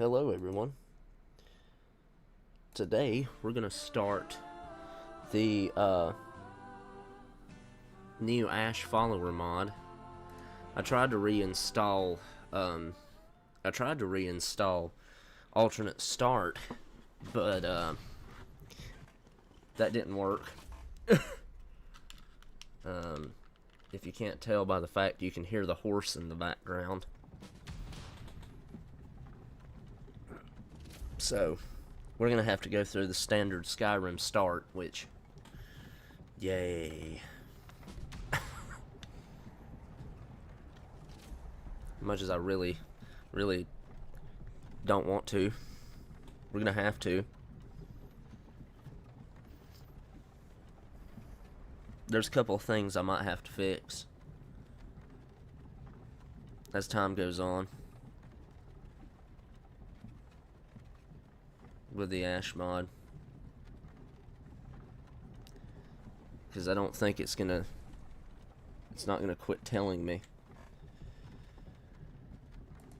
Hello everyone. Today we're gonna start the new Ashe follower mod. I tried to reinstall alternate start, but that didn't work. If you can't tell by the fact you can hear the horse in the background. So, we're going to have to go through the standard Skyrim start, which, yay. Much as I really don't want to, we're going to have to. There's a couple of things I might have to fix as time goes on with the Ashe mod, because I don't think it's not gonna quit telling me.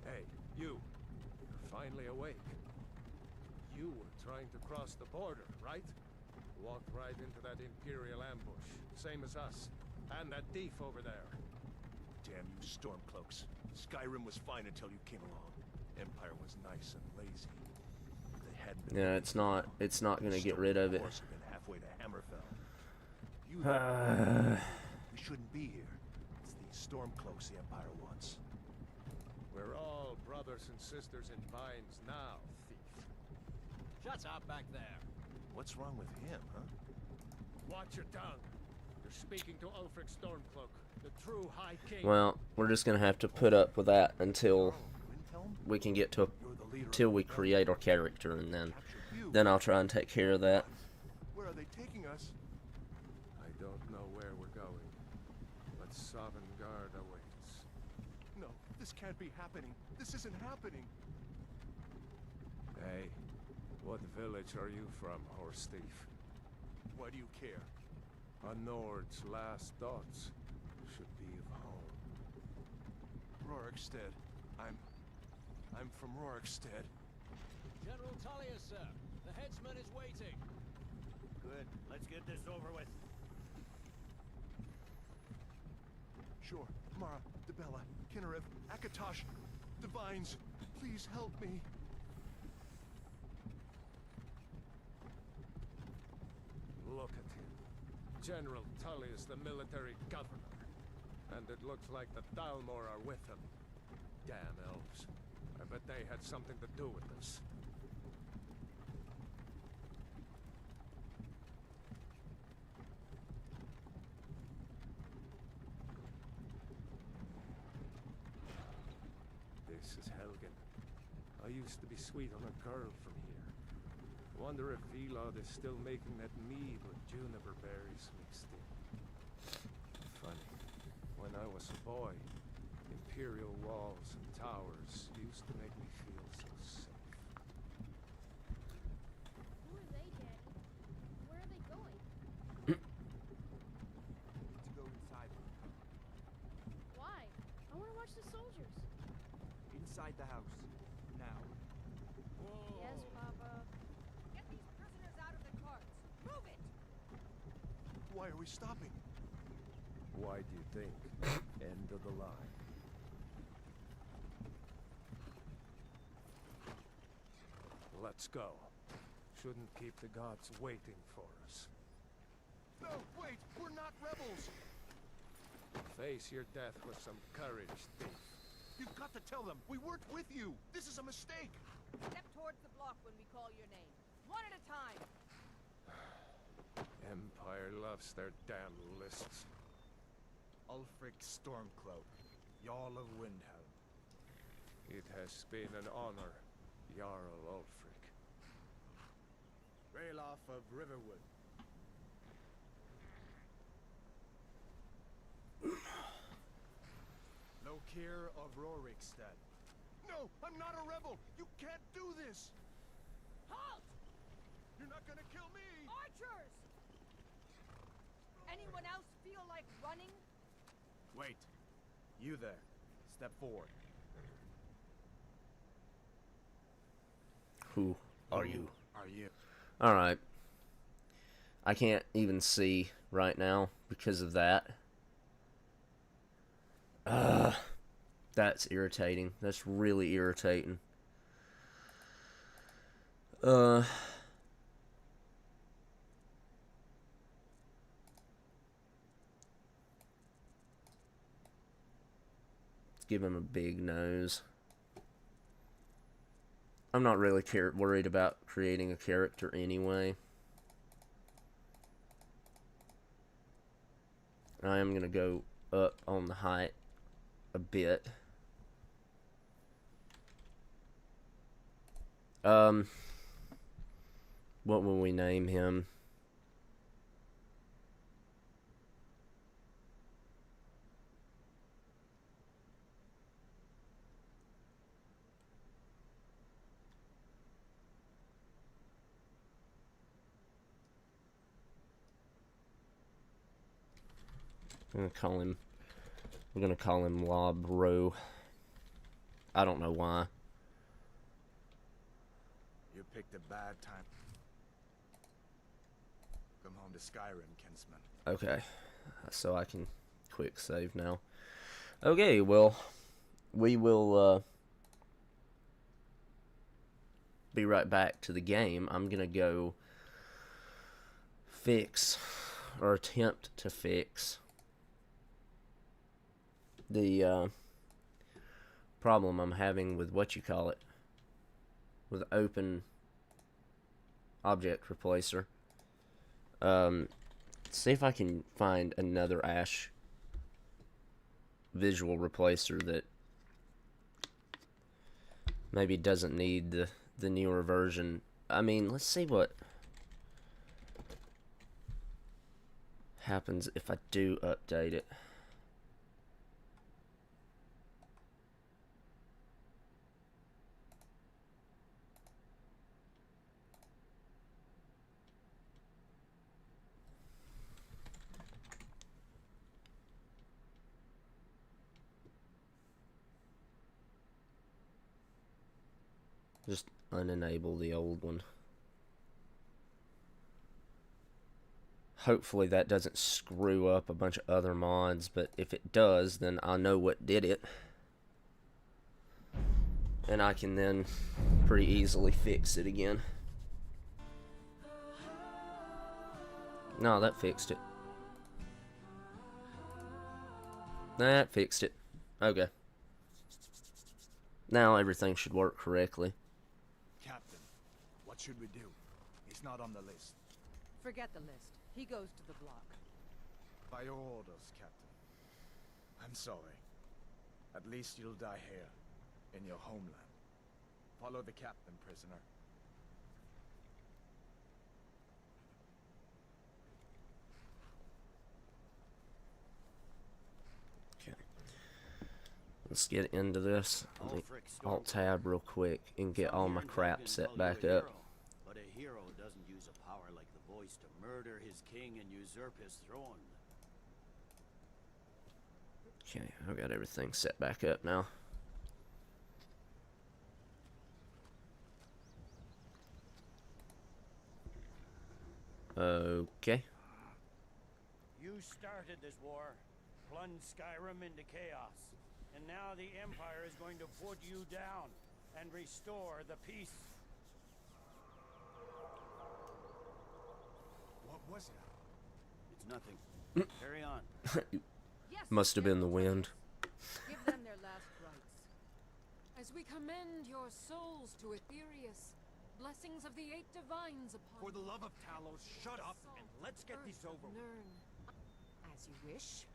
Hey, you're finally awake. You were trying to cross the border, right? Walked right into that Imperial ambush, same as us, and that thief over there. Damn you Stormcloaks. Skyrim was fine until you came along. Empire was nice and lazy. They hadn't been. Yeah, it's not gonna get rid of it. Been halfway to Hammerfell. You we shouldn't be here. It's these Stormcloaks the Empire wants. We're all brothers and sisters in binds now, thief. Shut up back there. What's wrong with him, huh? Watch your tongue. You're speaking to Ulfric Stormcloak, the true High King. Well, we're just gonna have to put up with that until we can get to till we create our character, and then I'll try and take care of that. Where are they taking us? I don't know where we're going, but Sovngarde awaits. No, this can't be happening. This isn't happening. Hey, what village are you from, horse thief? Why do you care? A Nord's last thoughts should be of home. Rorikstead. I'm from Rorikstead. General Tullius, sir. The headsman is waiting. Good. Let's get this over with. Sure. Mara, Debella, Kinnarev, Akatosh, Divines, please help me. Look at him. General Tullius, the military governor. And it looks like the Thalmor are with him. Damn elves. I bet they had something to do with this. This is Helgen. I used to be sweet on a girl from here. Wonder if Vilod is still making that mead with juniper berries mixed in. Funny. When I was a boy, Imperial walls and towers used to make me feel so safe. Who are they, Daddy? Where are they going? To go inside. Why? I want to watch the soldiers. Inside the house. Now. Yes, Papa. Get these prisoners out of the carts. Move it! Why are we stopping? Why do you think? End of the line. Let's go. Shouldn't keep the gods waiting for us. No, wait! We're not rebels! Face your death with some courage, thief. You've got to tell them! We weren't with you! This is a mistake! Step towards the block when we call your name. One at a time. Empire loves their damn lists. Ulfric Stormcloak, Jarl of Windhelm. It has been an honor, Jarl Ulfric. Ralof of Riverwood. Lokir of Rorikstead. No! I'm not a rebel! You can't do this! Halt! You're not gonna kill me! Archers! Anyone else feel like running? Wait. You there. Step forward. Who are you? Are you? Alright. I can't even see right now because of that. That's irritating. That's really irritating. Let's give him a big nose. I'm not really worried about creating a character anyway. I am going to go up on the height a bit. What will we name him? We're gonna call him Lob Row. I don't know why. You picked a bad time. Come home to Skyrim, kinsman. Okay, so I can quick save now. Okay, well, we will be right back to the game. I'm gonna go fix, or attempt to fix, the problem I'm having with with open object replacer. See if I can find another Ashe visual replacer that maybe doesn't need the newer version. I mean, let's see what happens if I do update it. Just unenable the old one. Hopefully that doesn't screw up a bunch of other mods, but if it does, then I know what did it. And I can then pretty easily fix it again. No, that fixed it. That fixed it. Okay. Now everything should work correctly. Captain, what should we do? He's not on the list. Forget the list. He goes to the block. By your orders, Captain. I'm sorry. At least you'll die here, in your homeland. Follow the captain, prisoner. Okay. Let's get into this. Let me Alt-tab real quick and get all my crap set back up. But a hero doesn't use a power like the voice to murder his king and usurp his throne. Okay, I've got everything set back up now. Okay. You started this war, plunged Skyrim into chaos, and now the Empire is going to put you down and restore the peace. What was it? It's nothing. Carry on. Yes, Must have been the wind. Give them their last rites. As we commend your souls to Aetherius, blessings of the 8 divines upon For the love of Talos, shut up and let's get this over with. As you wish.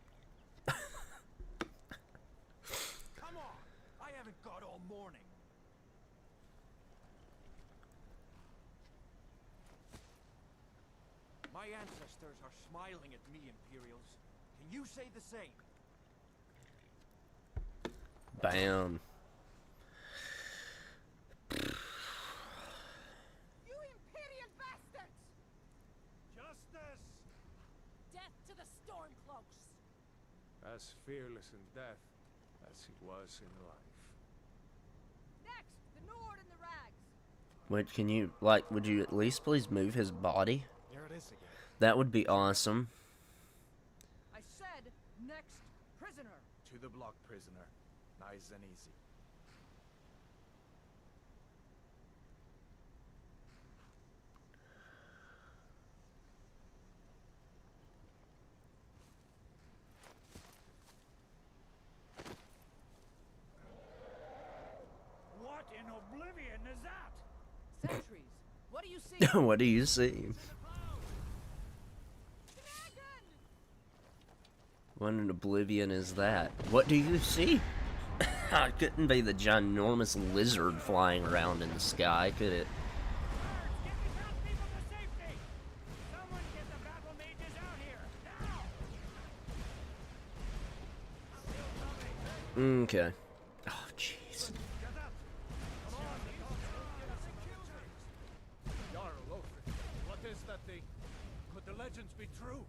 Come on! I haven't got all morning. My ancestors are smiling at me, Imperials. Can you say the same? Bam. You Imperial bastards! Justice! Death to the Stormcloaks! As fearless in death as he was in life. Next, the Nord and the Rags. Wait, can you, like, would you at least please move his body? Here it is again. That would be awesome. I said next prisoner. To the block, prisoner. Nice and easy. What in oblivion is that? Sentries. What do you see? What do you see? What in oblivion is that? What do you see? It couldn't be the ginormous lizard flying around in the sky, could it? Get the townspeople to safety! Someone get the battle mages out here! Now! Okay. Oh, jeez. Jarl Lothric, what is that thing? Could the legends be true?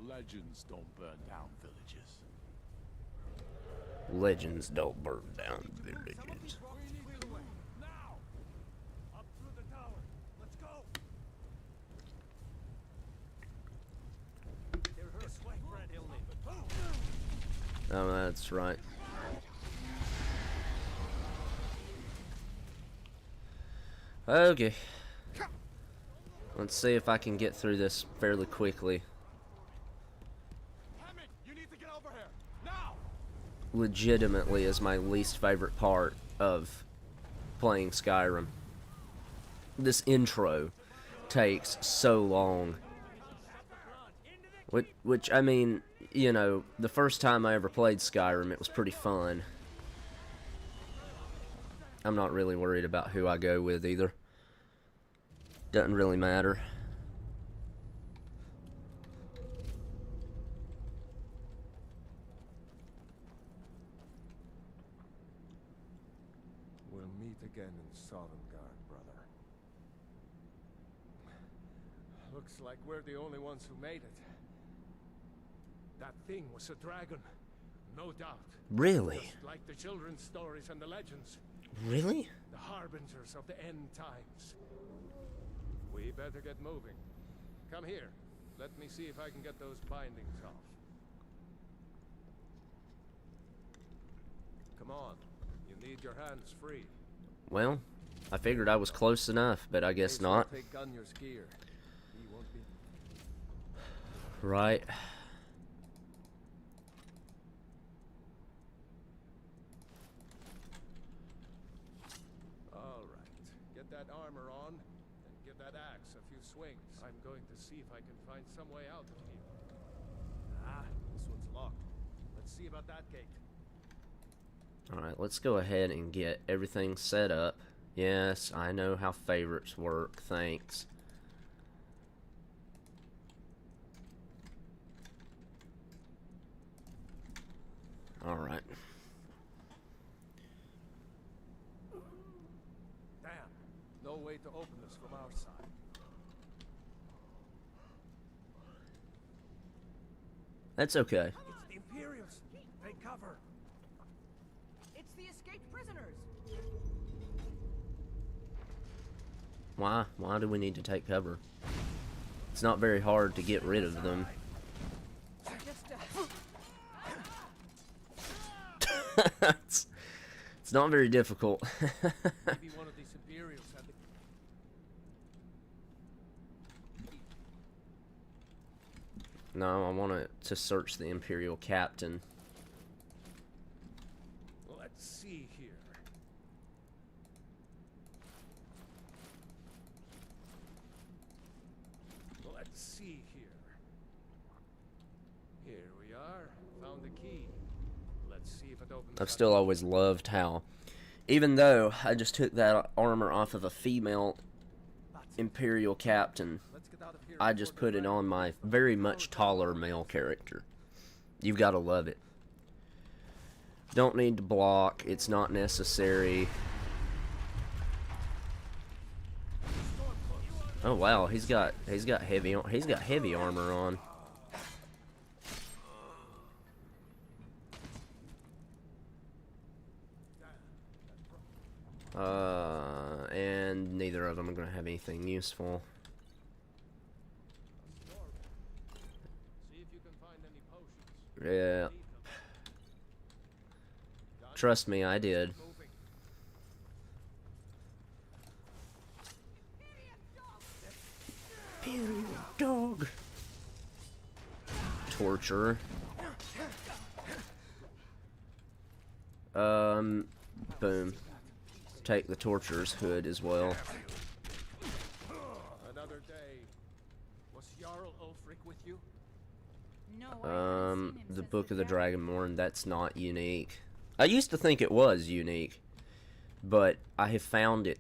Legends don't burn down villages. Legends don't burn down villages. Now! Up through the tower. Let's go! This way, Brad Hilney. Oh, that's right. Okay. Let's see if I can get through this fairly quickly. Hammond, you need to get over here. Now! Legitimately is my least favorite part of playing Skyrim. This intro takes so long. Which, I mean, you know, the first time I ever played Skyrim, it was pretty fun. I'm not really worried about who I go with either. Doesn't really matter. We'll meet again in Sovngarde, brother. Looks like we're the only ones who made it. That thing was a dragon, no doubt. Really? Just like the children's stories and the legends. Really? The harbingers of the end times. We better get moving. Come here. Let me see if I can get those bindings off. Come on. You need your hands free. Well, I figured I was close enough, but I guess not. Take Gunjar's gear. He won't be. Right. All right. Get that armor on and give that axe a few swings. I'm going to see if I can find some way out of here. Ah, this one's locked. Let's see about that gate. Alright, let's go ahead and get everything set up. Yes, I know how favorites work, thanks. Alright. Damn. No way to open this from our side. That's okay. It's the Imperials. Take cover. It's the escaped prisoners. Why? Why do we need to take cover? It's not very hard to get rid of them. It's not very difficult. Maybe one of these Imperials had the... No, I want to search the Imperial Captain. Let's see here. Let's see here. Here we are. Found the key. Let's see if it opens. I've still always loved how, even though I just took that armor off of a female Imperial Captain, I just put it on my very much taller male character. You've got to love it. Don't need to block. It's not necessary. Oh wow, he's got heavy armor on. And neither of them are going to have anything useful. See if you can find any potions. Yeah. Trust me, I did. Moving. Imperial dog. Torture. Boom. Take the torturer's hood as well. Another day. Was Jarl Ulfric with you? No, I haven't seen him The since Book of the dragon. Dragonborn, that's not unique. I used to think it was unique, but I have found it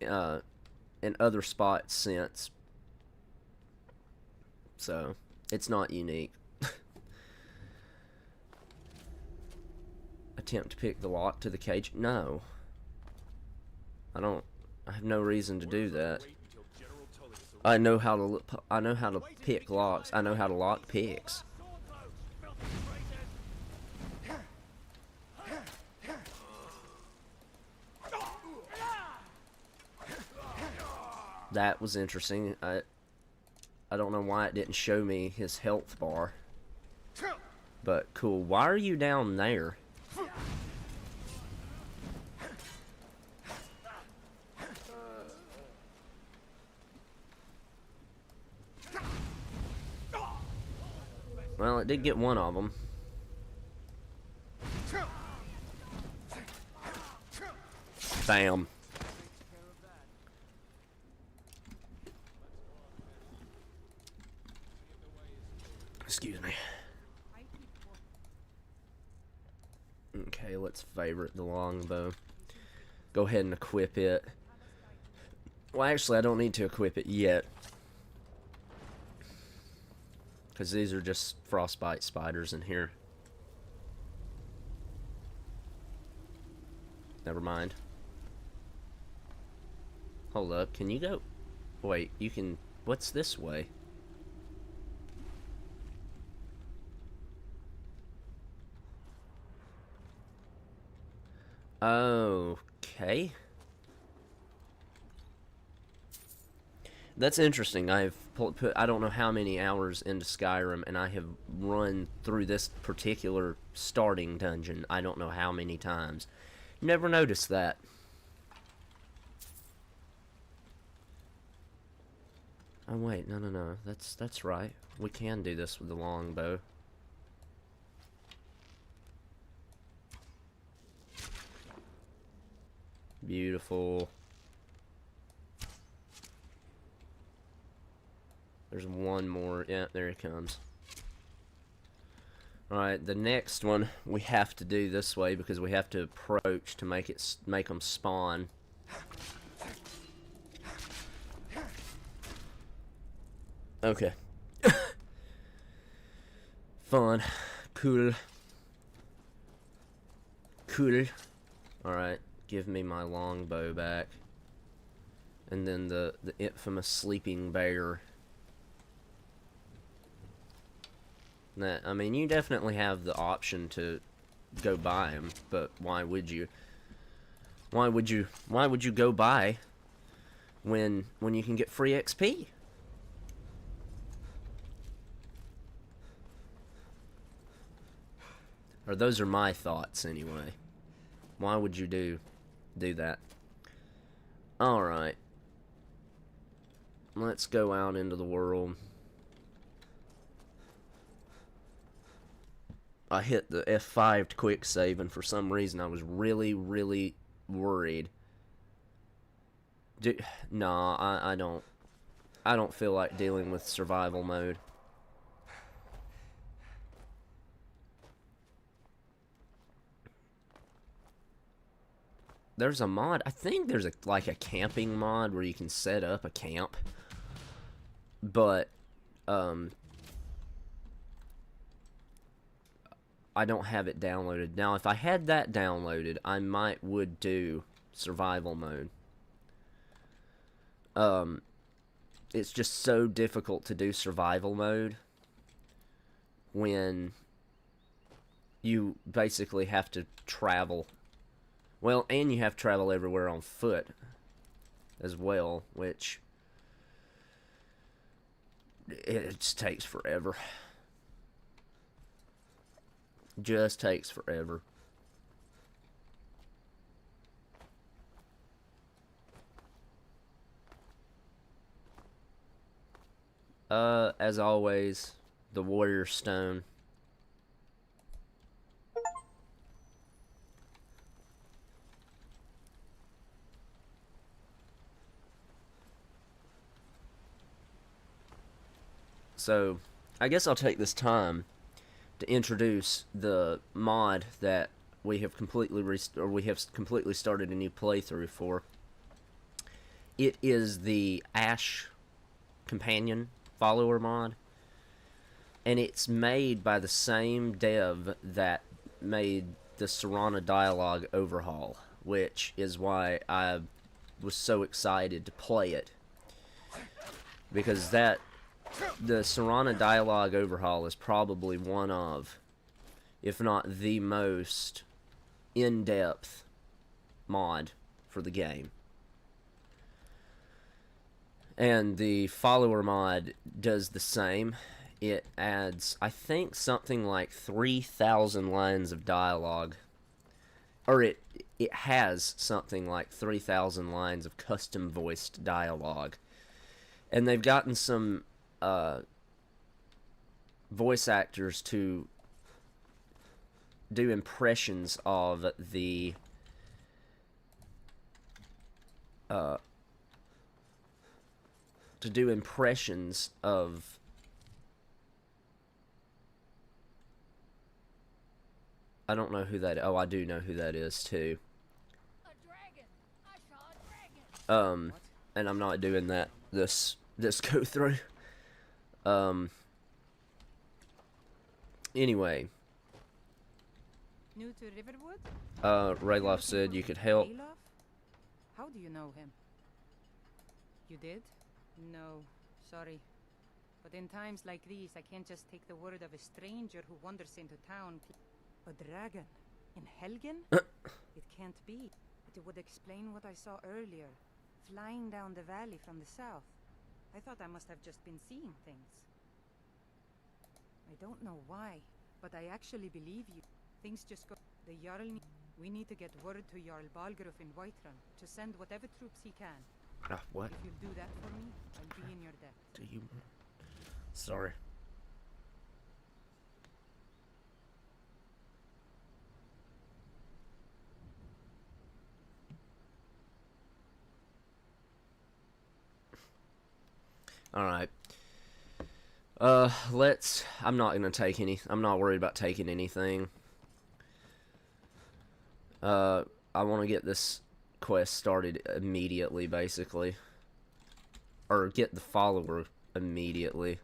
in other spots since. So, it's not unique. Attempt to pick the lock to the cage. No. I have no reason to do that. Wait until General Tully is I know how to pick locks. I know how to lock picks. That was interesting. I don't know why it didn't show me his health bar. But cool. Why are you down there? Well, it did get one of them. Bam. Excuse me. Okay, let's favorite the longbow. Go ahead and equip it. Well, actually, I don't need to equip it yet. Because these are just frostbite spiders in here. Never mind. Hold up, can you go? Wait, you can... What's this way? Okay. That's interesting. I've put I don't know how many hours into Skyrim, and I have run through this particular starting dungeon I don't know how many times. Never noticed that. Oh wait, no. That's right. We can do this with the longbow. Beautiful. There's one more. Yeah, there it comes. Alright, the next one we have to do this way because we have to approach to make them spawn. Okay. Fun. Cool. Cool. Alright, give me my longbow back. And then the infamous sleeping bear. That, I mean, you definitely have the option to go buy them, but why would you? Why would you go buy when you can get free XP? Or those are my thoughts anyway. Why would you do that? Alright. Let's go out into the world. I hit the F5 to quick save, and for some reason I was really, really worried. Nah, I don't feel like dealing with survival mode. There's a mod. I think there's like a camping mod where you can set up a camp. But I don't have it downloaded. Now, if I had that downloaded, I would do survival mode. It's just so difficult to do survival mode when you basically have to travel Well, and you have to travel everywhere on foot as well, which it just takes forever. Just takes forever. As always, the Warrior Stone. So, I guess I'll take this time to introduce the mod that we have completely started a new playthrough for. It is the Ashe companion follower mod, and it's made by the same dev that made the Serana dialogue overhaul, which is why I was so excited to play it, because the Serana dialogue overhaul is probably one of, if not the most in-depth mod for the game. And the follower mod does the same. It adds, I think, something like 3,000 lines of dialogue. Or it has something like 3,000 lines of custom voiced dialogue. And they've gotten some voice actors to do impressions of the I don't know who that. Oh, I do know who that is too. A dragon! I saw a dragon! And I'm not doing that this go through. Anyway. New to Riverwood? Rayloff said you could help. Rayloff? How do you know him? You did? No, sorry. But in times like these, I can't just take the word of a stranger who wanders into town. A dragon? In Helgen? It can't be. It would explain what I saw earlier. Flying down the valley from the south. I thought I must have just been seeing things. I don't know why, but I actually believe you. Things just go. The Jarl. We need to get word to Jarl Balgruuf in Whiterun to send whatever troops he can. What? If you'll do that for me, I'll be in your debt. Do you? Sorry. Alright. I'm not gonna take any. I'm not worried about taking anything. I want to get this quest started immediately, basically. Or get the follower immediately.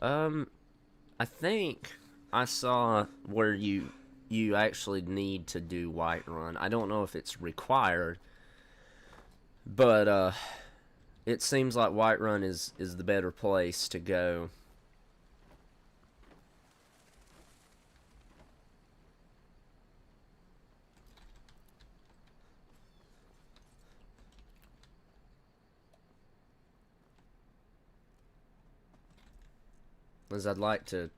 I think I saw where you actually need to do Whiterun. I don't know if it's required, but it seems like Whiterun is the better place to go. As I'd like to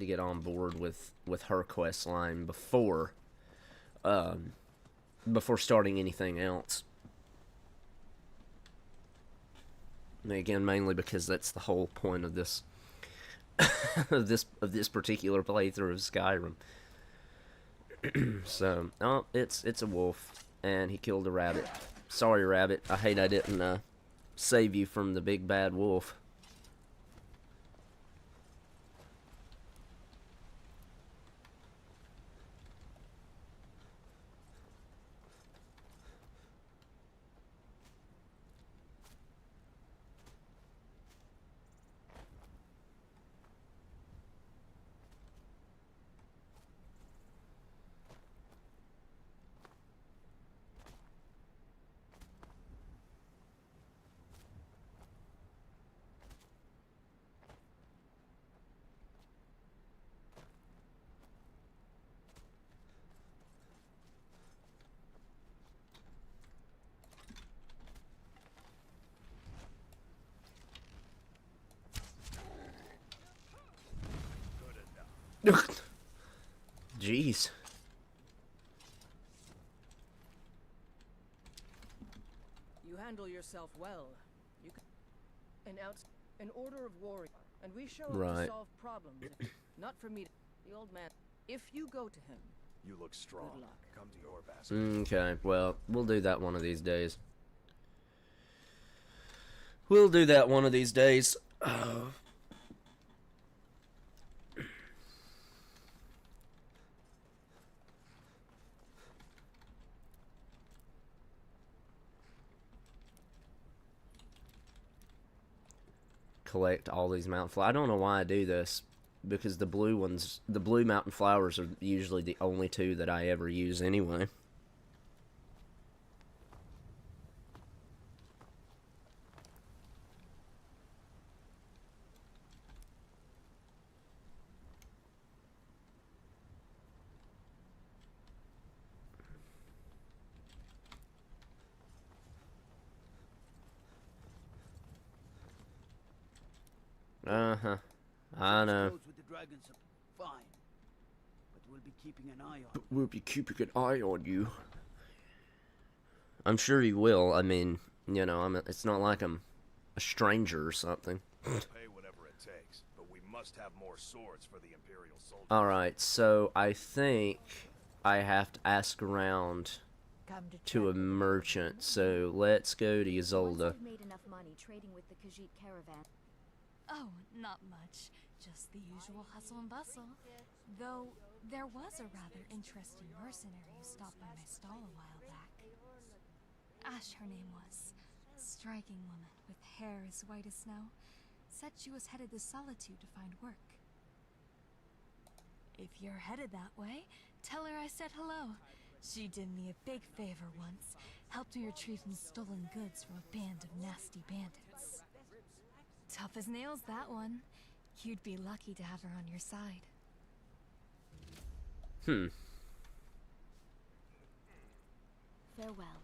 get on board with her quest line before starting anything else. And again, mainly because that's the whole point of this of this particular playthrough of Skyrim. So, oh, it's a wolf, and he killed a rabbit. Sorry, rabbit. I hate I didn't save you from the big bad wolf. Jeez. You handle yourself well. You can an order of warrior, and we show up to solve problems. Not for me. The old man. If you go to him, You look strong. good luck. Come to your basket. Okay, well, we'll do that one of these days. We'll do that one of these days. Collect all these mountain flowers. I don't know why I do this, because the blue ones, the blue mountain flowers are usually the only two that I ever use anyway. Uh-huh. I know. With the dragons, fine. But we'll be keeping an eye on. We'll be keeping an eye on you. I'm sure you will. I mean, you know, it's not like I'm a stranger or something. We'll pay whatever it takes, but we must have more swords for the Imperial soldiers. Alright, so I think I have to ask around to a merchant. So let's go to Isolde. Once we've made enough money trading with the Khajiit caravan. Oh, not much. Just the usual hustle and bustle. Though, there was a rather interesting mercenary who stopped by my stall a while back. Ashe, her name was. A striking woman with hair as white as snow. Said she was headed to Solitude to find work. If you're headed that way, tell her I said hello. She did me a big favor once. Helped me retrieve some stolen goods from a band of nasty bandits. Tough as nails, that one. You'd be lucky to have her on your side. Farewell.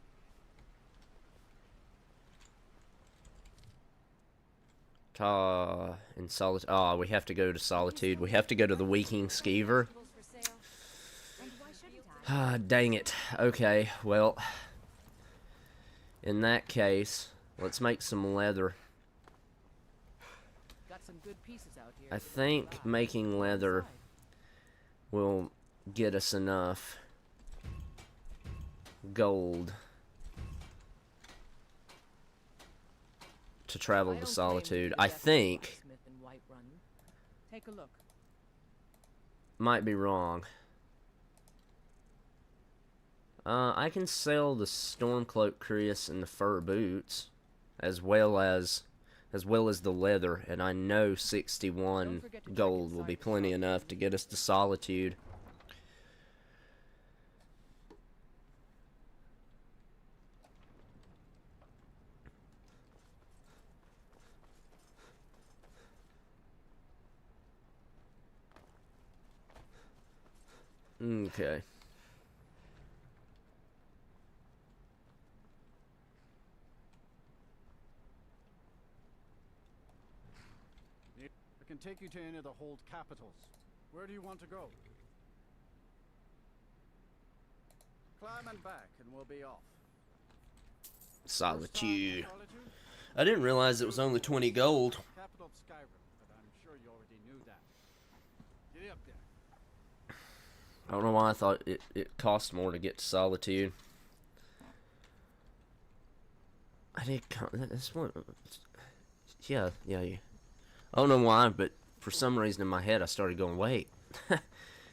In Solitude. Oh, we have to go to Solitude. We have to go to the Weaking Skeever. Ah, dang it. Okay, well, in that case, let's make some leather. Got some good pieces out here. I think making leather will get us enough gold to travel to Solitude. I think. Take a look. Might be wrong. I can sell the Stormcloak cuirass and the fur boots, as well as the leather, and I know 61 gold will be plenty enough to get us to Solitude. Okay. I can take you to any of the hold capitals. Where do you want to go? Climb and back, and we'll be off. Solitude. I didn't realize it was only 20 gold. Capital of Skyrim, but I'm sure you already knew that. Get up there. I don't know why I thought it cost more to get to Solitude. I did. That's what. Yeah. I don't know why, but for some reason in my head I started going, wait,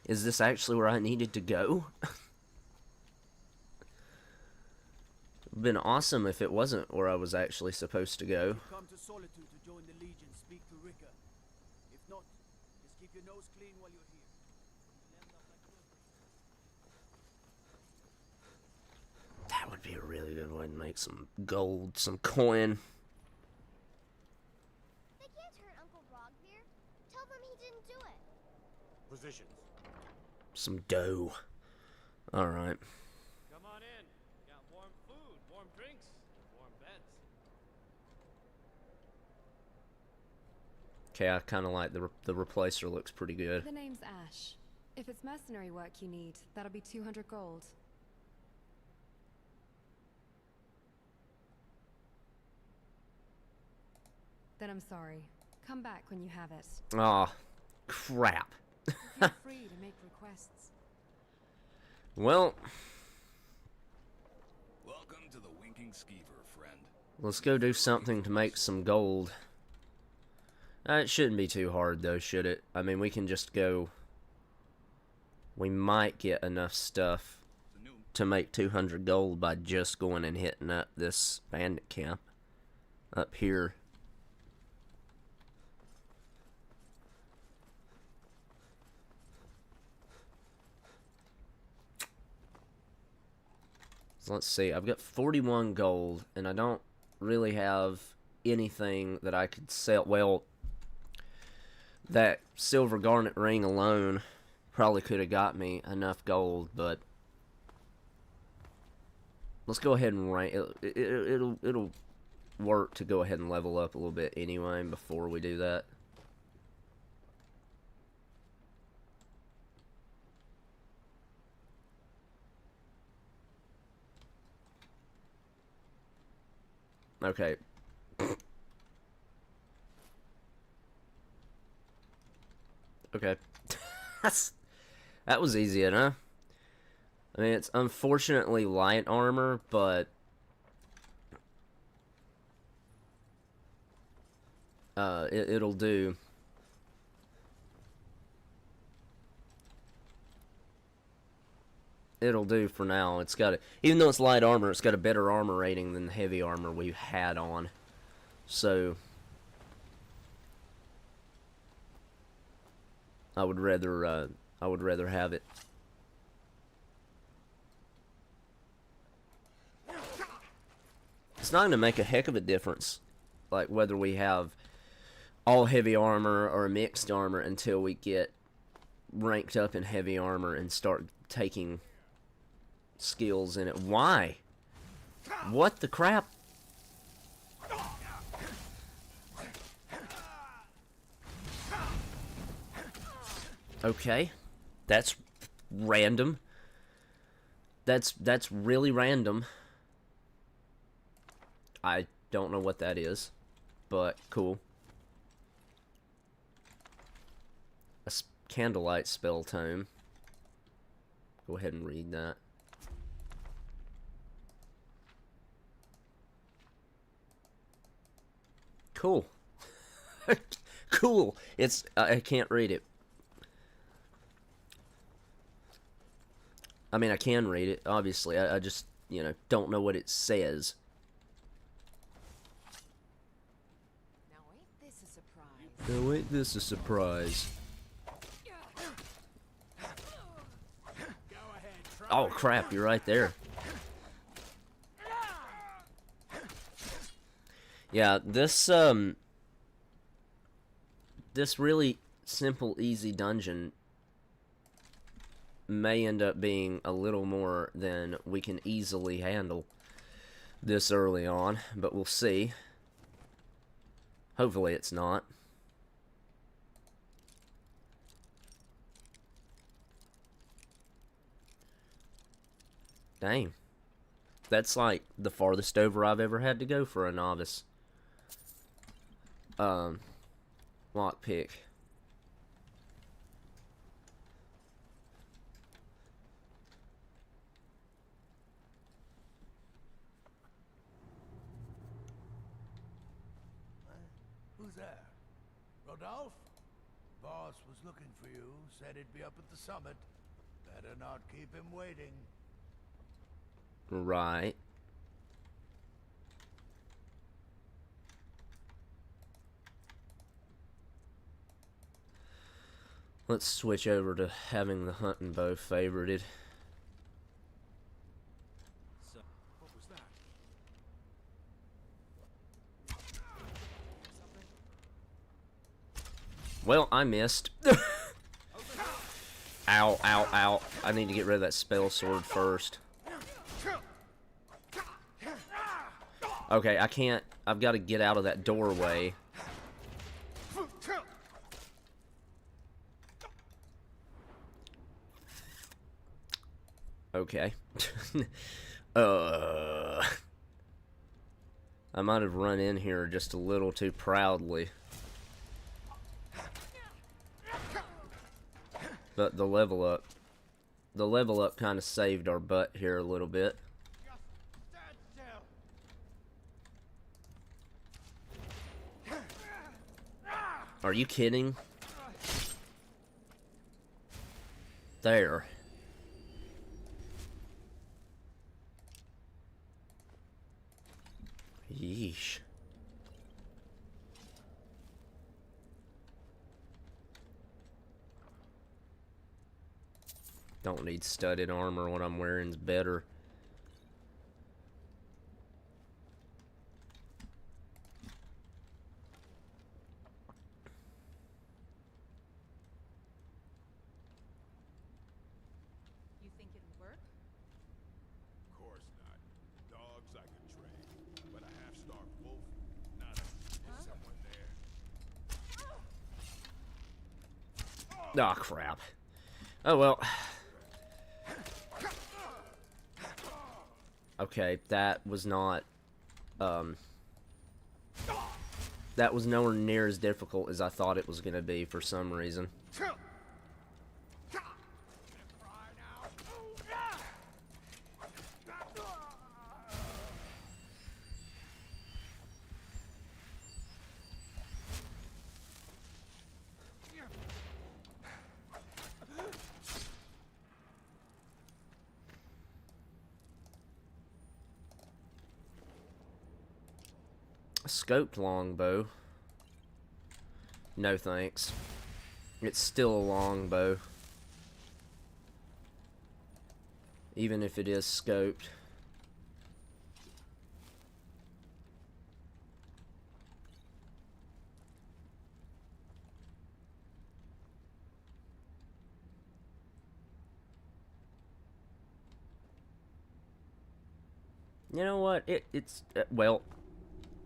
is this actually where I needed to go? It'd been awesome if it wasn't where I was actually supposed to go. Come to Solitude to join the Legion, speak to Rika. If not, just keep your nose clean while you're here. That would be a really good way to make some gold, some coin. Positions. Some dough. Alright. Come on in. Got warm food, warm drinks, warm beds. Okay, I kind of like the replacer. Looks pretty good. The name's Ashe. If it's mercenary work you need, that'll be 200 gold. Then I'm sorry. Come back when you have it. Aw, crap. Feel free to make requests. Well, Welcome to the Winking Skeever, friend. let's go do something to make some gold. It shouldn't be too hard, though, should it? I mean, we can just go... We might get enough stuff to make 200 gold by just going and hitting up this bandit camp up here. So let's see, I've got 41 gold, and I don't really have anything that I could sell. Well, that silver garnet ring alone probably could have got me enough gold, but let's go ahead and rank. It'll work to go ahead and level up a little bit anyway before we do that. Okay. Okay. That was easy enough. I mean, it's unfortunately light armor, but it'll do. It'll do for now. It's got even though it's light armor, it's got a better armor rating than the heavy armor we've had on. So I would rather have it. It's not going to make a heck of a difference, like whether we have all heavy armor or mixed armor, until we get ranked up in heavy armor and start taking skills in it. Why? What the crap? Okay, that's random. That's really random. I don't know what that is, but cool. A candlelight spell tome. Go ahead and read that. Cool. Cool. It's I can't read it. I mean, I can read it, obviously. I just, you know, don't know what it says. Now ain't this a surprise? Now ain't this a surprise? Oh crap, you're right there. Yeah, this really simple, easy dungeon may end up being a little more than we can easily handle this early on, but we'll see. Hopefully it's not. Dang. That's like the farthest over I've ever had to go for a novice. Lockpick. Who's there? Rodolphe? Boss was looking for you, said he'd be up at the summit. Better not keep him waiting. Right. Let's switch over to having the hunting bow favorited. So, what was that? Well, I missed. Ow, ow, ow. I need to get rid of that spell sword first. Okay, I can't. I've got to get out of that doorway. Okay. I might have run in here just a little too proudly. But the level up kind of saved our butt here a little bit. Are you kidding? There. Yeesh. Don't need studded armor. What I'm wearing is better. You think it'll work? Of course not. Dogs I could train, but a half-starved wolf, not a... Is someone there? Oh, crap. Oh, well. Okay, that was not, that was nowhere near as difficult as I thought it was going to be for some reason. Scoped longbow. No thanks. It's still a longbow. Even if it is scoped. You know what? It's well,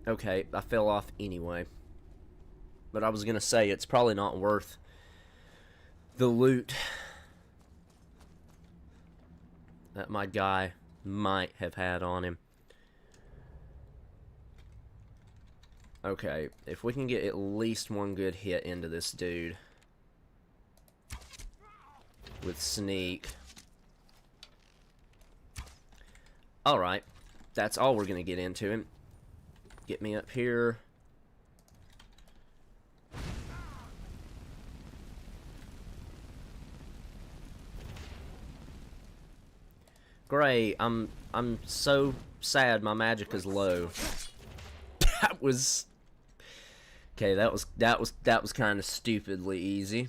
okay, I fell off anyway. But I was gonna say, it's probably not worth the loot that my guy might have had on him. Okay, if we can get at least one good hit into this dude with sneak. Alright, that's all we're gonna get into him. Get me up here. Great, I'm so sad my magic is low. That was okay, that was kind of stupidly easy.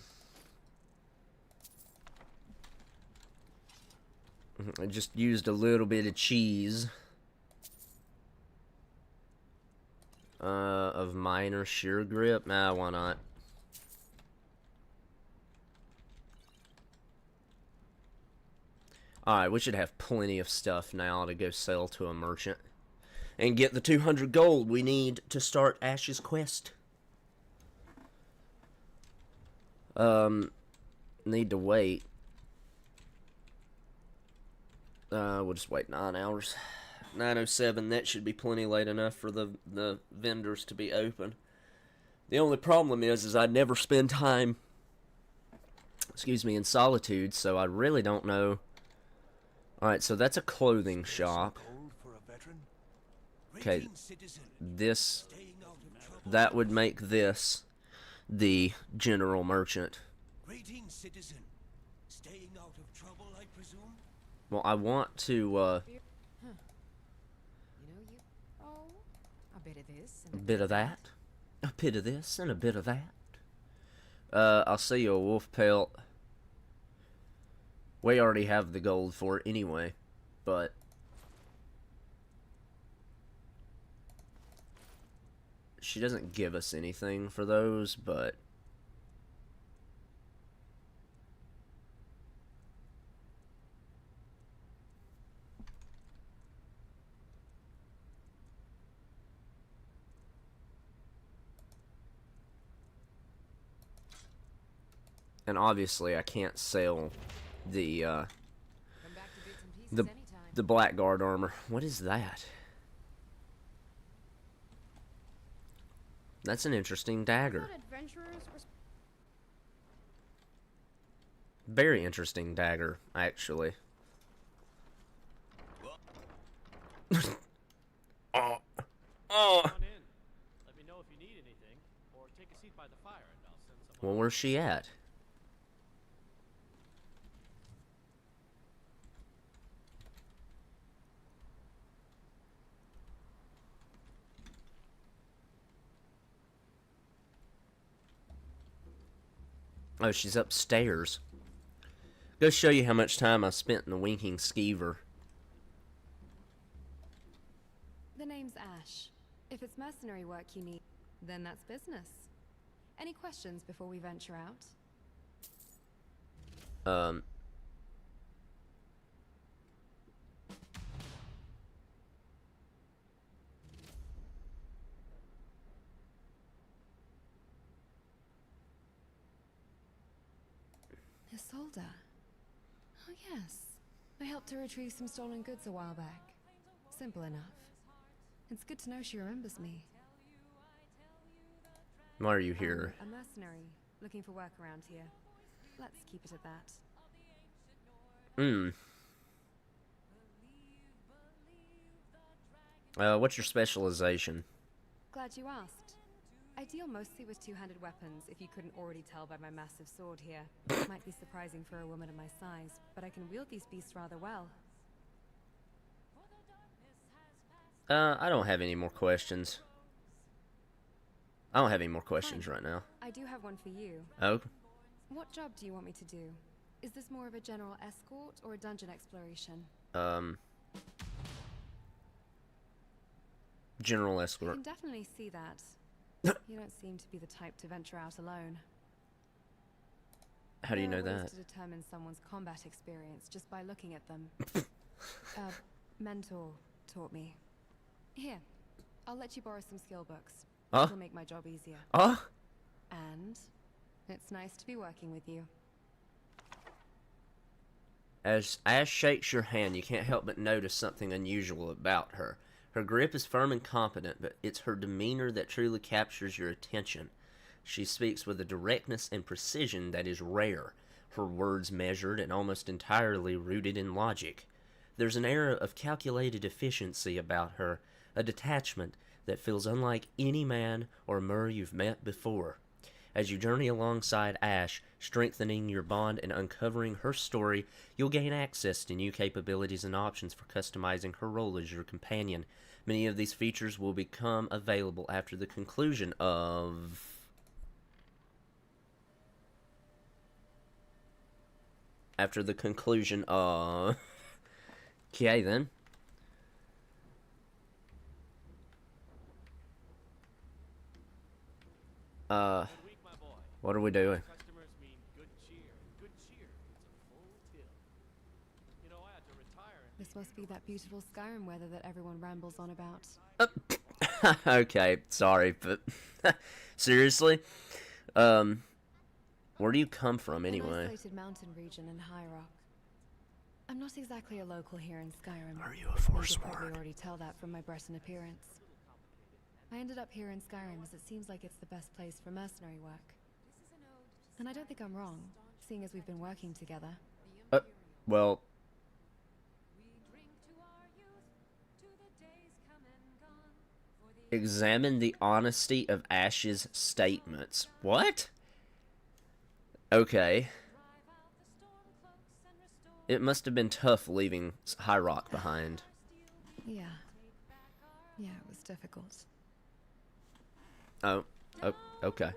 I just used a little bit of cheese. Of minor sheer grip? Nah, why not? Alright, we should have plenty of stuff now to go sell to a merchant. And get the 200 gold we need to start Ashe's quest. Need to wait. We'll just wait 9 hours. 9:07, that should be plenty late enough for the vendors to be open. The only problem is I never spend time, excuse me, in solitude, so I really don't know. Alright, so that's a clothing shop. Okay, this, that would make this the general merchant. Greetings, citizen. Staying out of trouble, I presume? Well, I want to, You know, a bit of this. a bit of that, a bit of this, and a bit of that. I'll sell you a wolf pelt. We already have the gold for it anyway, but she doesn't give us anything for those, but and obviously I can't sell the The Blackguard armor. What is that? That's an interesting dagger. Very interesting dagger, actually. Oh. Oh. Let me know if you need anything, or take a seat by the fire and I'll send someone. Well, where's she at? Oh, she's upstairs. Go show you how much time I spent in the Winking Skeever. The name's Ashe. If it's mercenary work you need, then that's business. Any questions before we venture out? Isolda. Oh yes. I helped her retrieve some stolen goods a while back. Simple enough. It's good to know she remembers me. Why are you here? A mercenary, looking for work around here. Let's keep it at that. What's your specialization? Glad you asked. I deal mostly with two-handed weapons, if you couldn't already tell by my massive sword here. It might be surprising for a woman of my size, but I can wield these beasts rather well. I don't have any more questions. I don't have any more questions right now. I do have one for you. Oh? What job do you want me to do? Is this more of a general escort or a dungeon exploration? General I escort. can definitely see that. You don't seem to be the type to venture out alone. How do you know There are ways that? to determine someone's combat experience just by looking at them. Mentor taught me. Here, I'll let you borrow some skill books. It'll make my job easier. And it's nice to be working with you. As Ashe shakes your hand, you can't help but notice something unusual about her. Her grip is firm and competent, but it's her demeanor that truly captures your attention. She speaks with a directness and precision that is rare, her words measured and almost entirely rooted in logic. There's an air of calculated efficiency about her, a detachment that feels unlike any man or mer you've met before. As you journey alongside Ashe, strengthening your bond and uncovering her story, you'll gain access to new capabilities and options for customizing her role as your companion. Many of these features will become available after the conclusion of... Okay, then. What are we doing? This must be that beautiful Skyrim weather that everyone rambles on about. Okay, sorry, but seriously? Where do you come from anyway? An isolated mountain region in High Rock. I'm not exactly a local here in Skyrim. Are you a Forsworn? You could probably already tell that from my Breton appearance. I ended up here in Skyrim as it seems like it's the best place for mercenary work. And I don't think I'm wrong, seeing as we've been working together. Well... Examine the honesty of Ashe's statements. What? Okay. It must have been tough leaving High Rock behind. Yeah. Yeah, it was difficult. Oh, okay.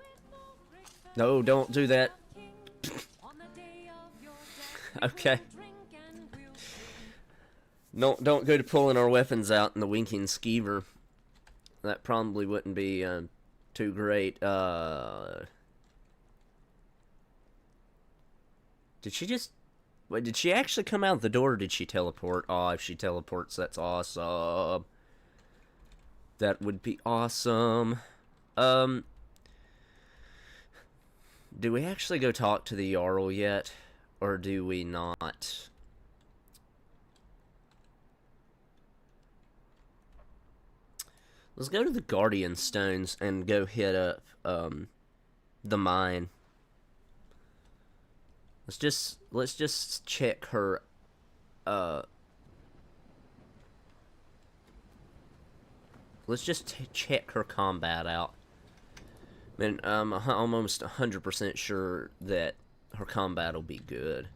No, don't do that. Okay. No, don't go to pulling our weapons out in the Winking Skeever. That probably wouldn't be too great. Did she just... Wait, did she actually come out the door or did she teleport? Oh, if she teleports, that's awesome. That would be awesome. Do we actually go talk to the Jarl yet? Or do we not? Let's go to the Guardian Stones and go hit up the mine. Let's just check her let's just check her combat out. I mean, I'm almost 100% sure that her combat will be good.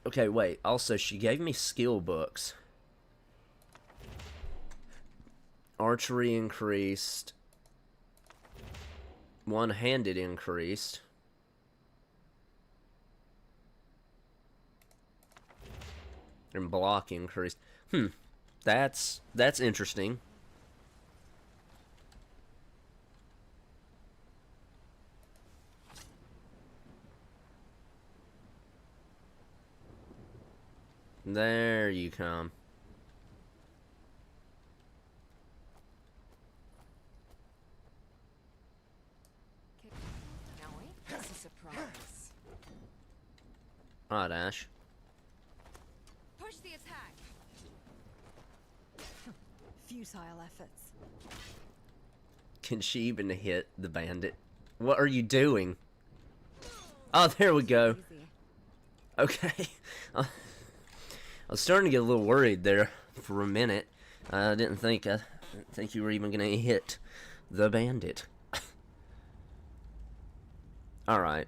Okay, wait. Also, she gave me skill books. Archery increased. One-handed increased. And block increased. That's interesting. There you come. Now ain't this a surprise? Alright, Ash. Push the attack. Futile efforts. Can she even hit the bandit? What are you doing? Oh, there we go. Okay. I was starting to get a little worried there for a minute. I didn't think you were even gonna hit the bandit. All right.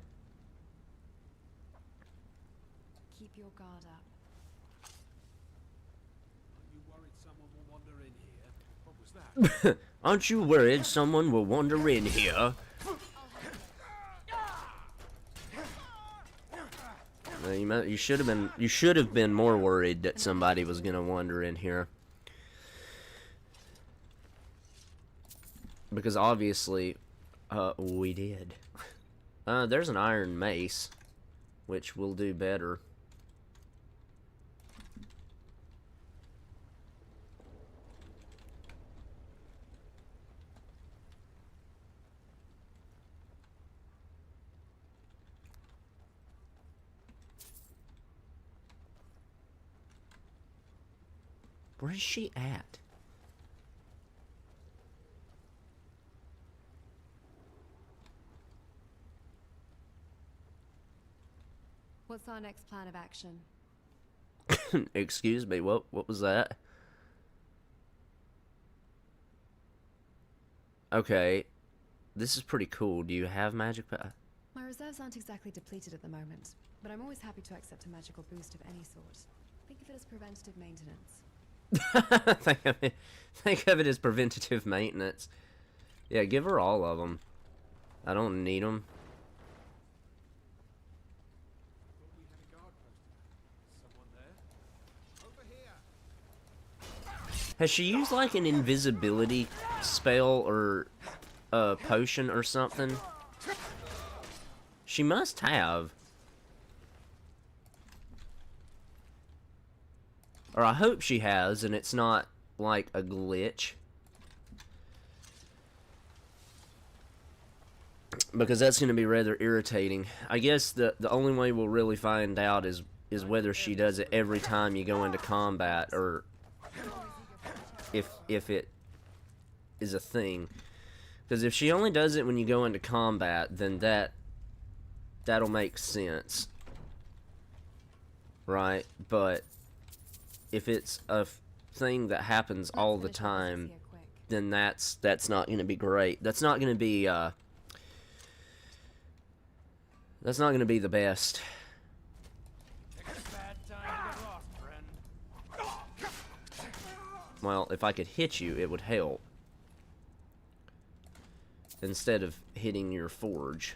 Keep your guard up. You worried someone will wander in here? What was that? Aren't you worried someone will wander in here? You should have been more worried that somebody was gonna wander in here, because obviously we did. There's an iron mace, which will do better. Where is she at? What's our next plan of action? Excuse me, what was that? Okay, this is pretty cool. Do you have magic? My reserves aren't exactly depleted at the moment, but I'm always happy to accept a magical boost of any sort. Think of it as preventative maintenance. Think of it as preventative maintenance. Yeah, give her all of them. I don't need them. Has she used like an invisibility spell or a potion or something? She must have. Or I hope she has, and it's not like a glitch. Because that's going to be rather irritating. I guess the only way we'll really find out is whether she does it every time you go into combat, or if it is a thing. Because if she only does it when you go into combat, then that'll make sense. Right? But if it's a thing that happens all the time, then that's not going to be great. That's not going to be the best. Well, if I could hit you, it would help. Instead of hitting your forge.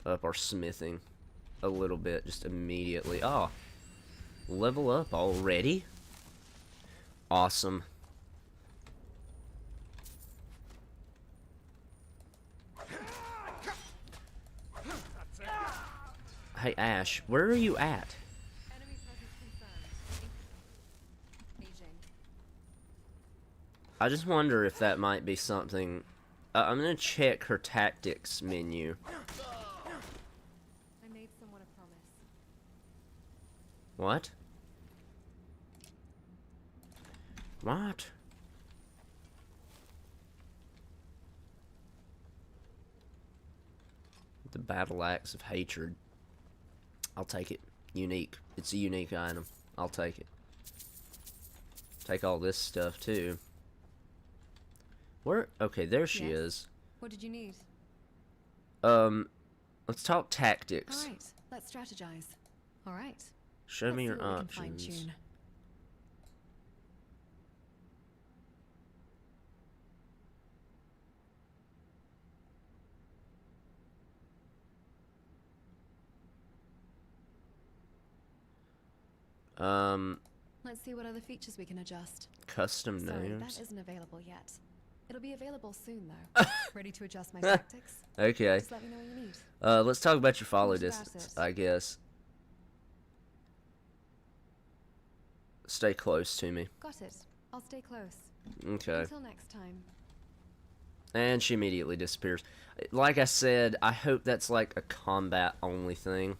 Up our smithing a little bit, just immediately. Oh, level up already? Awesome. Hey Ash, where are you at? I just wonder if that might be something. I'm gonna check her tactics menu. I made someone a promise. What? What? The battle axe of hatred. I'll take it. Unique. It's a unique item. I'll take it. Take all this stuff too. Where? Okay, there she is. What did you need? Let's talk tactics. All right, let's strategize. All right. Show me your options. Let's see what other features we can adjust. Custom Sorry, names. that isn't available yet. It'll be available soon, though. Ready to adjust my tactics? Okay. Just let me know what you need. Let's talk about your follow What about distance, it? I guess. Stay close to me. Got it. I'll stay close. Okay. Until next time. And she immediately disappears. Like I said, I hope that's like a combat only thing.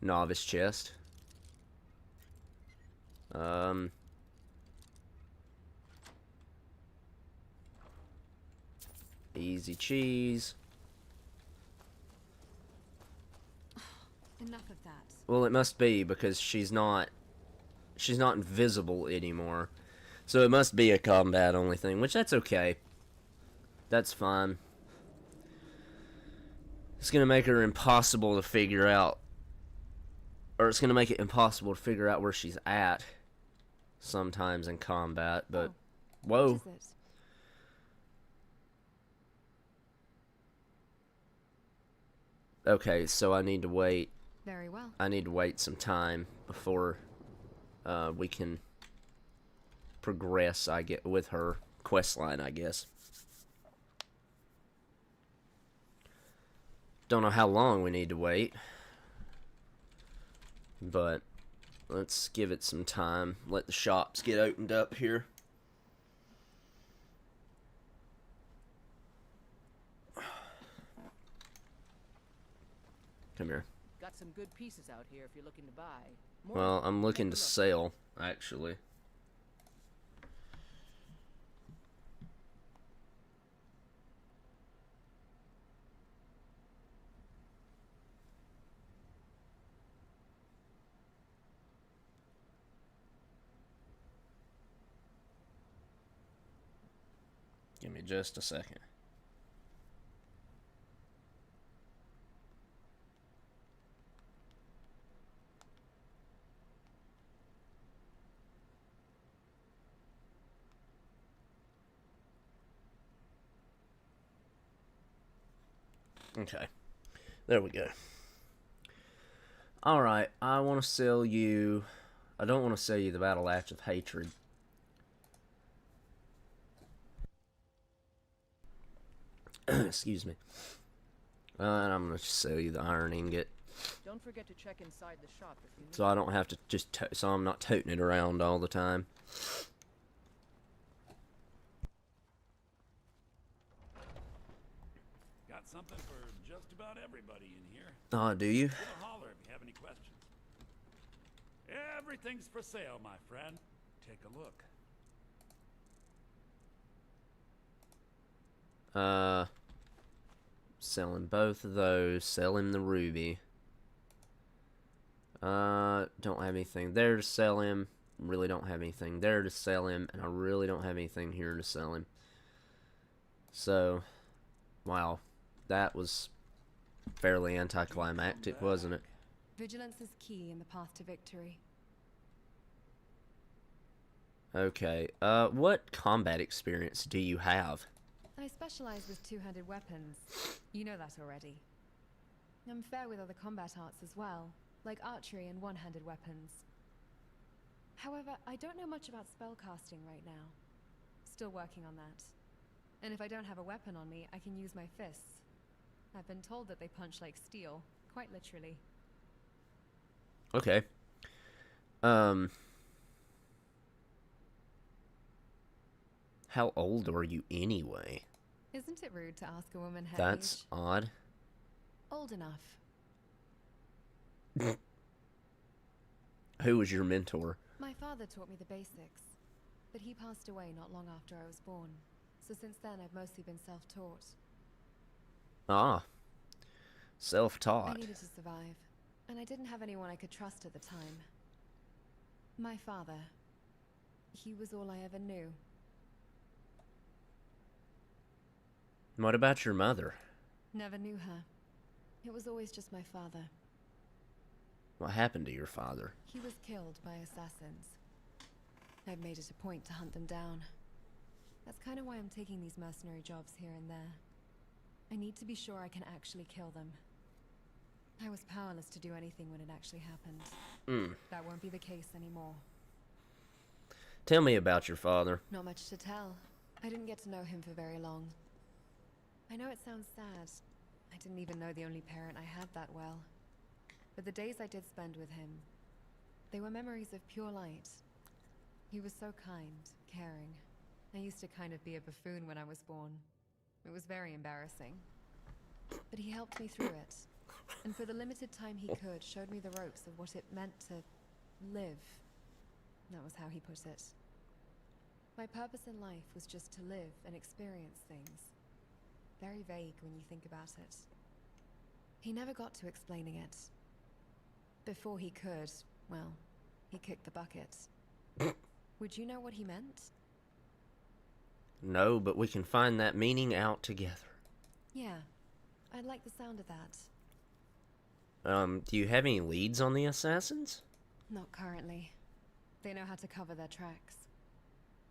Novice chest. Easy cheese. Enough of that. Well, it must be because she's not invisible anymore. So it must be a combat only thing, which that's okay. That's fine. It's gonna make her impossible to figure out, or it's gonna make it impossible to figure out where she's at sometimes in combat, but whoa. What is it? Okay, so I need to wait. Very well. I need to wait some time before we can progress, I get, with her quest line, I guess. Don't know how long we need to wait, but let's give it some time. Let the shops get opened up here. Come here. Got some good pieces out here if you're looking to buy. Well, I'm looking to sell, actually. Give me just a second. Okay, there we go. Alright, I want to sell you... I don't want to sell you the Battle Axe of Hatred. Excuse me. And I'm going to sell you the Iron Ingot. Don't forget to check inside the shop if you need. So I don't have to just... so I'm not toting it around all the time. Got something for just about everybody in here. Oh, do you? Give a holler if you have any questions. Everything's for sale, my friend. Take a look. Selling both of those. Selling the ruby. Don't have anything there to sell him. Really don't have anything there to sell him. And I really don't have anything here to sell him. So, wow. That was fairly anticlimactic, wasn't it? Vigilance is key in the path to victory. Okay, what combat experience do you have? I specialize with two-handed weapons. You know that already. I'm fair with other combat arts as well, like archery and one-handed weapons. However, I don't know much about spellcasting right now. Still working on that. And if I don't have a weapon on me, I can use my fists. I've been told that they punch like steel, quite literally. Okay. How old are you anyway? Isn't it rude to ask a woman her That's age? odd. Old enough. Who was your mentor? My father taught me the basics, but he passed away not long after I was born. So since then, I've mostly been self-taught. Ah. I Self-taught. needed to survive, and I didn't have anyone I could trust at the time. My father. He was all I ever knew. What about your mother? Never knew her. It was always just my father. What happened to your father? He was killed by assassins. I've made it a point to hunt them down. That's kind of why I'm taking these mercenary jobs here and there. I need to be sure I can actually kill them. I was powerless to do anything when it actually happened. That won't be the case anymore. Tell me about your father. Not much to tell. I didn't get to know him for very long. I know it sounds sad. I didn't even know the only parent I had that well. But the days I did spend with him, they were memories of pure light. He was so kind, caring. I used to kind of be a buffoon when I was born. It was very embarrassing. But he helped me through it. And for the limited time he could, showed me the ropes of what it meant to live. That was how he put it. My purpose in life was just to live and experience things. Very vague when you think about it. He never got to explaining it. Before he could, well, he kicked the bucket. Would you know what he meant? No, but we can find that meaning out together. Yeah, I'd like the sound of that. Do you have any leads on the assassins? Not currently. They know how to cover their tracks.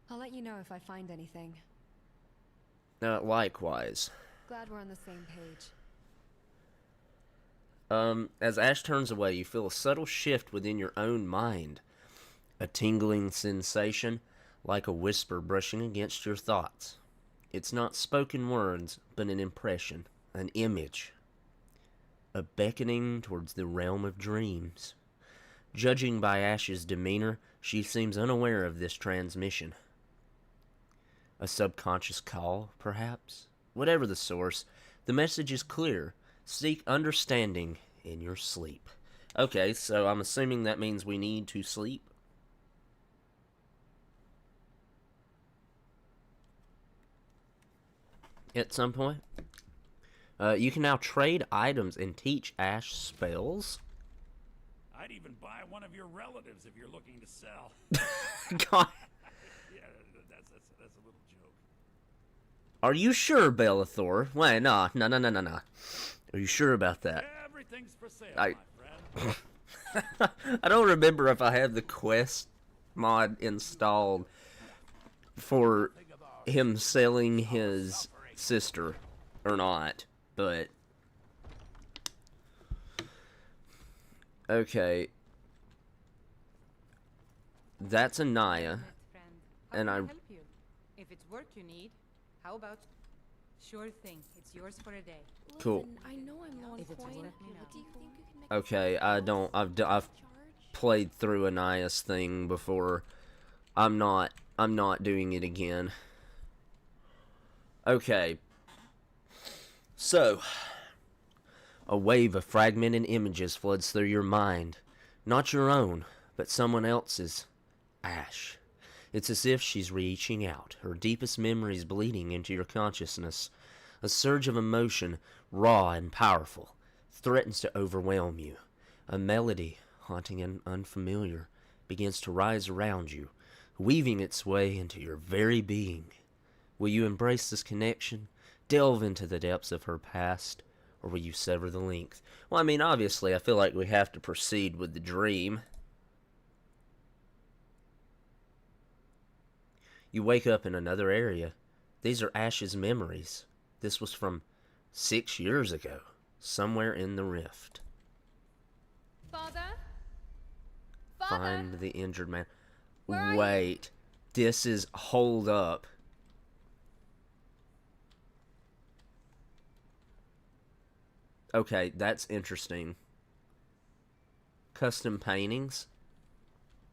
I'll let you know if I find anything. Likewise. Glad we're on the same page. As Ashe turns away, you feel a subtle shift within your own mind. A tingling sensation, like a whisper brushing against your thoughts. It's not spoken words, but an impression, an image. A beckoning towards the realm of dreams. Judging by Ashe's demeanor, she seems unaware of this transmission. A subconscious call, perhaps? Whatever the source, the message is clear. Seek understanding in your sleep. Okay, so I'm assuming that means we need to sleep. At some point. You can now trade items and teach Ashe spells. I'd even buy one of your relatives if you're looking to sell. God. Yeah, that's a little joke. Are you sure, Bellathor? Wait, nah. Are you sure about that? Everything's for sale, my friend. I don't remember if I have the quest mod installed for him selling his sister or not, but okay. That's Anaya, and I. Help you. If it's work you need, how about? Sure thing. It's yours for a day. Cool. I know I'm low on coin. What do you think you can make? Okay, I don't. I've played through Anaya's thing before. I'm not doing it again. Okay. So, a wave of fragmented images floods through your mind. Not your own, but someone else's. Ashe. It's as if she's reaching out, her deepest memories bleeding into your consciousness. A surge of emotion, raw and powerful, threatens to overwhelm you. A melody, haunting and unfamiliar, begins to rise around you, weaving its way into your very being. Will you embrace this connection, delve into the depths of her past, or will you sever the link? Well, I mean, obviously, I feel like we have to proceed with the dream. You wake up in another area. These are Ashe's memories. This was from 6 years ago, somewhere in the rift. Father? Find the injured man. Where Wait, this is hold up. Okay, that's interesting. Custom paintings.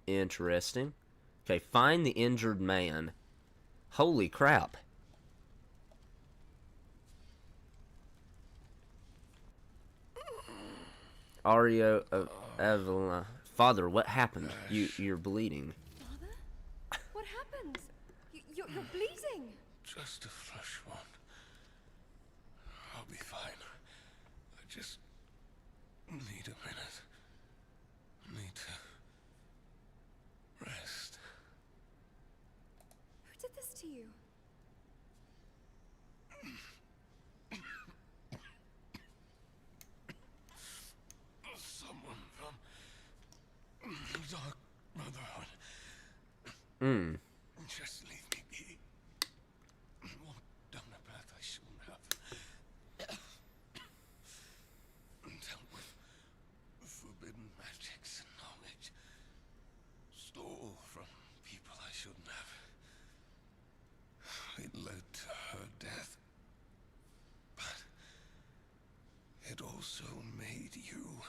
Interesting. Okay, find the injured man. Holy crap. Ario of Evelyn. Father, what happened? You're bleeding. Father? What happened? You're bleeding. Just a flesh wound. I'll be fine. I just need a minute. Need to rest. Who did this to you? Someone from the Dark Brotherhood. Just leave me be. Walked down a path I shouldn't have. Dealt with forbidden magics and knowledge. Stole from people I shouldn't have. It led to her death. But it also made you.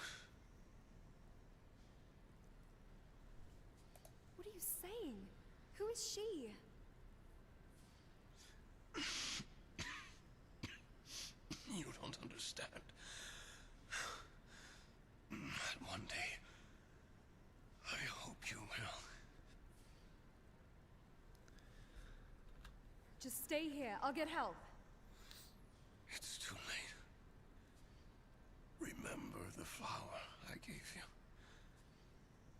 What are you saying? Who is she? You don't understand. But one day, I hope you will. Just stay here. I'll get help. It's too late. Remember the flower I gave you.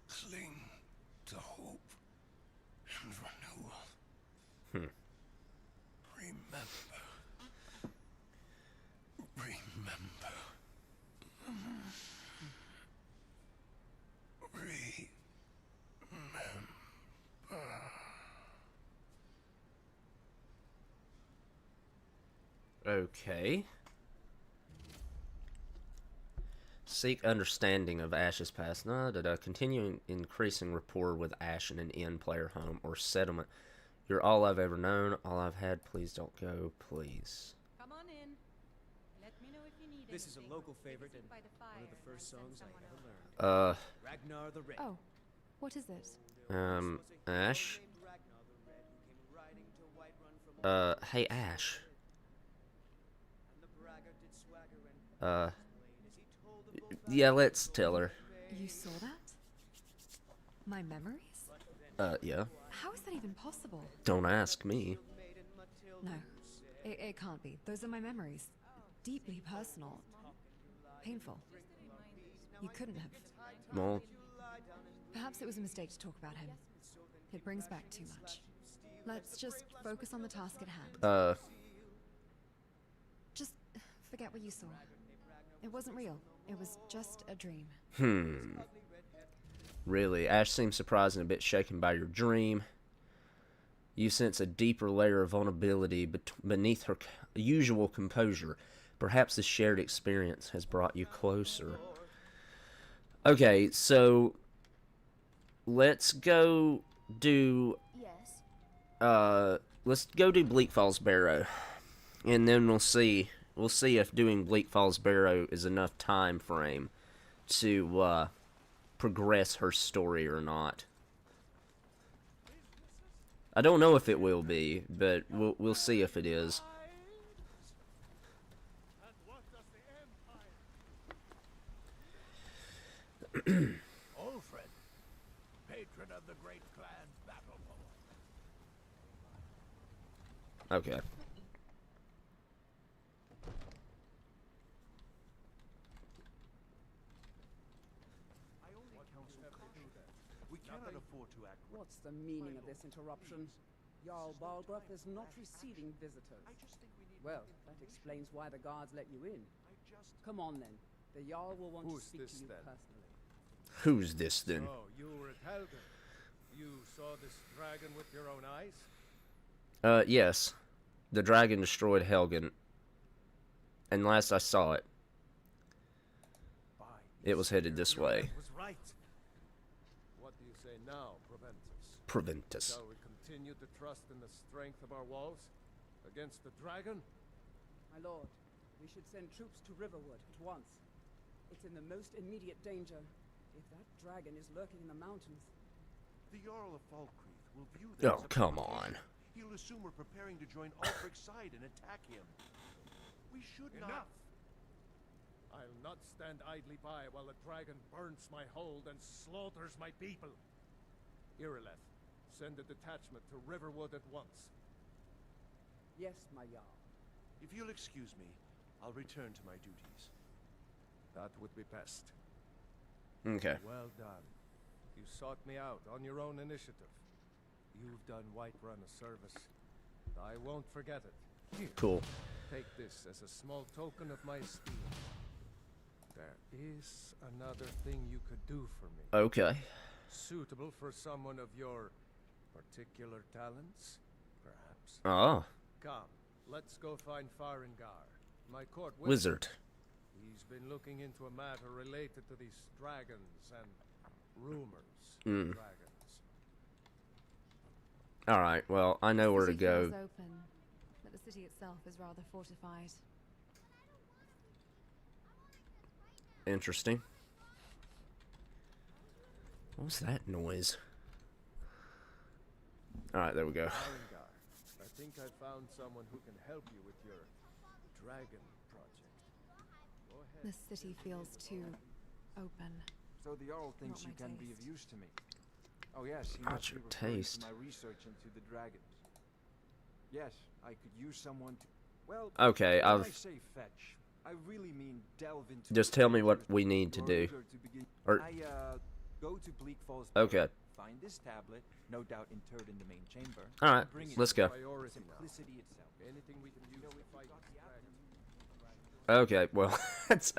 Cling to hope and renewal. Remember. Remember. Okay. Seek understanding of Ashe's past. No, continue increasing rapport with Ashe in an inn, player home, or settlement. You're all I've ever known, all I've had. Please don't go, please. Come on in. Let me know if you need This is anything. a local favorite and one of the first songs I ever learned. Ragnar the Red. Oh, what is it? Ashe? Hey, Ashe. Yeah, let's tell her. You saw that? My memories? Yeah. How is that even possible? Don't ask me. No, it can't be. Those are my memories. Deeply personal. Painful. You couldn't have. Well, Perhaps it was a mistake to talk about him. It brings back too much. Let's just focus on the task at hand. Just forget what you saw. It wasn't real. It was just a dream. Really, Ashe seems surprised and a bit shaken by your dream. You sense a deeper layer of vulnerability beneath her usual composure. Perhaps this shared experience has brought you closer. Okay, so let's go do let's go do Bleak Falls Barrow, and then we'll see if doing Bleak Falls Barrow is enough time frame to progress her story or not. I don't know if it will be, but we'll see if it is. Ulfred, patron of the great clan's battle poem. Okay. We cannot afford to act. What's the meaning of this interruption? Jarl Balgruuf is not receiving visitors. Well, that explains why the guards let you in. Come on then. The Jarl will want to speak to you personally. Who's this then? Oh, you were at Helgen. You saw this dragon with your own eyes? Yes. The dragon destroyed Helgen. And last I saw it, it was headed this way. Was right. What do you say now, Proventus? Proventus. Shall we continue to trust in the strength of our walls against the dragon? My lord, we should send troops to Riverwood at once. It's in the most immediate danger. If that dragon is lurking in the mountains... The Jarl of Falkreath will view that Oh, come on. He'll assume we're preparing to join Ulfric's side and attack him. We should not... Enough! I'll not stand idly by while the dragon burns my hold and slaughters my people. Irileth, send a detachment to Riverwood at once. Yes, my Jarl. If you'll excuse me, I'll return to my duties. That would be best. Okay. Well done. You sought me out on your own initiative. You've done Whiterun a service. I won't forget it. Here, cool. take this as a small token of my esteem. There is another thing you could do for me. Okay. Suitable for someone of your particular talents, perhaps. Oh. Come, let's go find Farengar, my court wizard. He's been looking into a matter related to these dragons and rumors of dragons. Alright, well, I know where to go. The city feels open, but the city itself is rather fortified. Interesting. What was that noise? Alright, there we go. Farengar, I think I found someone who can help you with your dragon project. Go ahead. The city feels too open. So the Jarl thinks Not you my can be of taste. use to me. Oh yes, he Not must be your referring taste. to my research into the dragons. Yes, I could use someone to... Well, Okay, when I I've... say fetch, I really mean delve into... Just tell me what we need to do. Or... go to Bleak Falls. Okay. Find this tablet, no doubt interred in the main chamber. Alright, let's go. Simplicity itself. Anything we can use to fight the dragon. Okay, well, that's...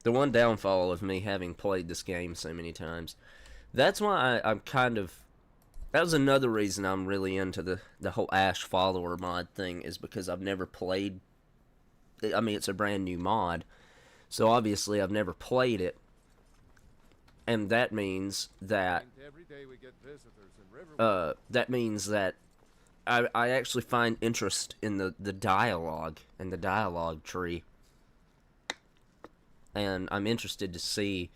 the one downfall of me having played this game so many times. That's why I'm kind of... That was another reason I'm really into the whole Ashe follower mod thing, is because I've never played... I mean, it's a brand new mod, so obviously I've never played it. And that means that... that means that I actually find interest in the dialogue and the dialogue tree. And I'm interested to see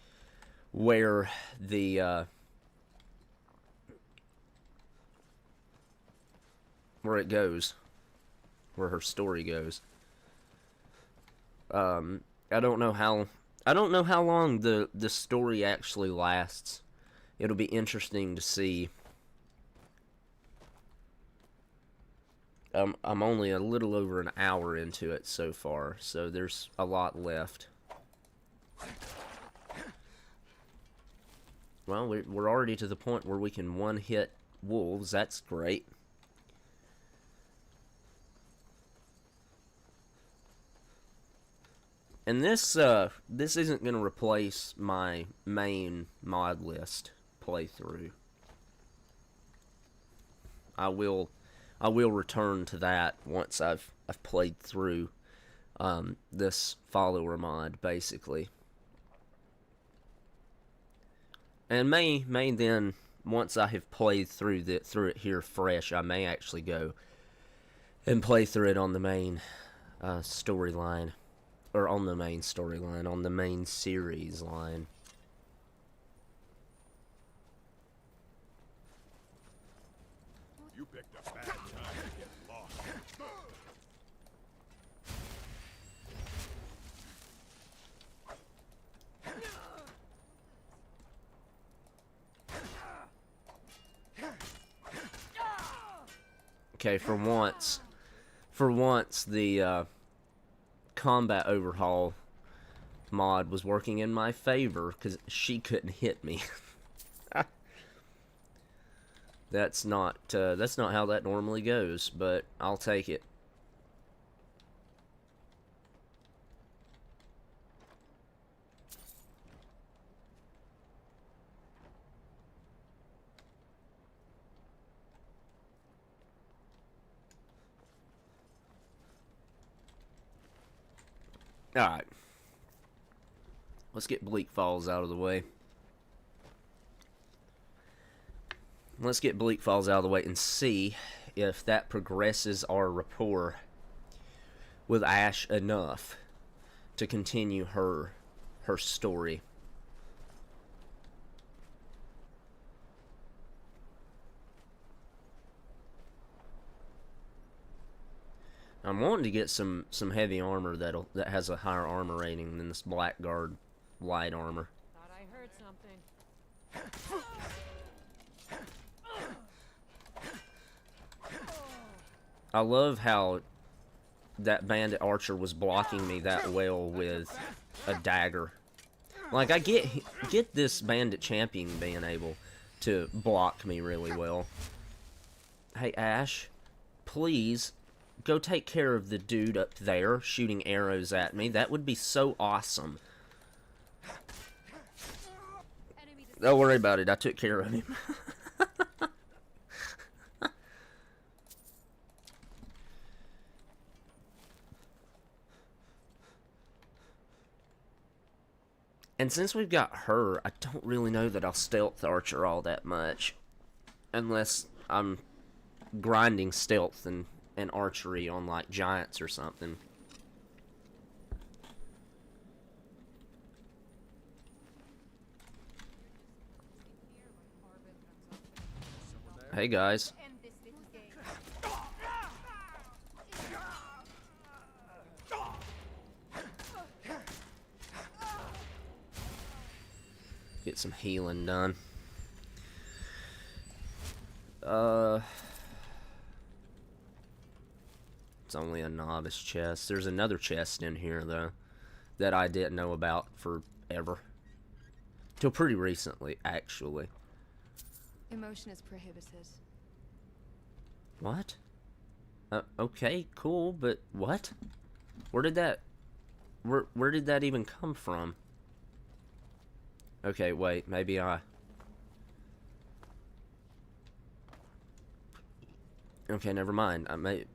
where the where it goes, where her story goes. I don't know how long the story actually lasts. It'll be interesting to see. I'm only a little over an hour into it so far, so there's a lot left. Well, we're already to the point where we can one-hit wolves. That's great. And this isn't going to replace my main mod list playthrough. I will return to that once I've played through this follower mod, basically. And may then, once I have played through it here fresh, I may actually go and play through it on the main storyline. Or on the main storyline, on the main series line. You picked a bad time to get lost. Okay, for once the combat overhaul mod was working in my favor, because she couldn't hit me. That's not how that normally goes, but I'll take it. Alright. Let's get Bleak Falls out of the way. Let's get Bleak Falls out of the way and see if that progresses our rapport with Ashe enough to continue her story. I'm wanting to get some heavy armor that has a higher armor rating than this Blackguard light armor. Thought I heard something. I love how that bandit archer was blocking me that well with a dagger. Like, I get this bandit champion being able to block me really well. Hey, Ashe, please go take care of the dude up there shooting arrows at me. That would be so awesome. Don't worry about it. I took care of him. And since we've got her, I don't really know that I'll stealth archer all that much. Unless I'm grinding stealth and archery on, like, giants or something. Hey, guys. Get some healing done. It's only a novice chest. There's another chest in here, though, that I didn't know about forever. Till pretty recently, actually. Emotion is prohibited. What? Okay, cool, but what? Where did that even come from? Okay, wait, maybe okay, never mind.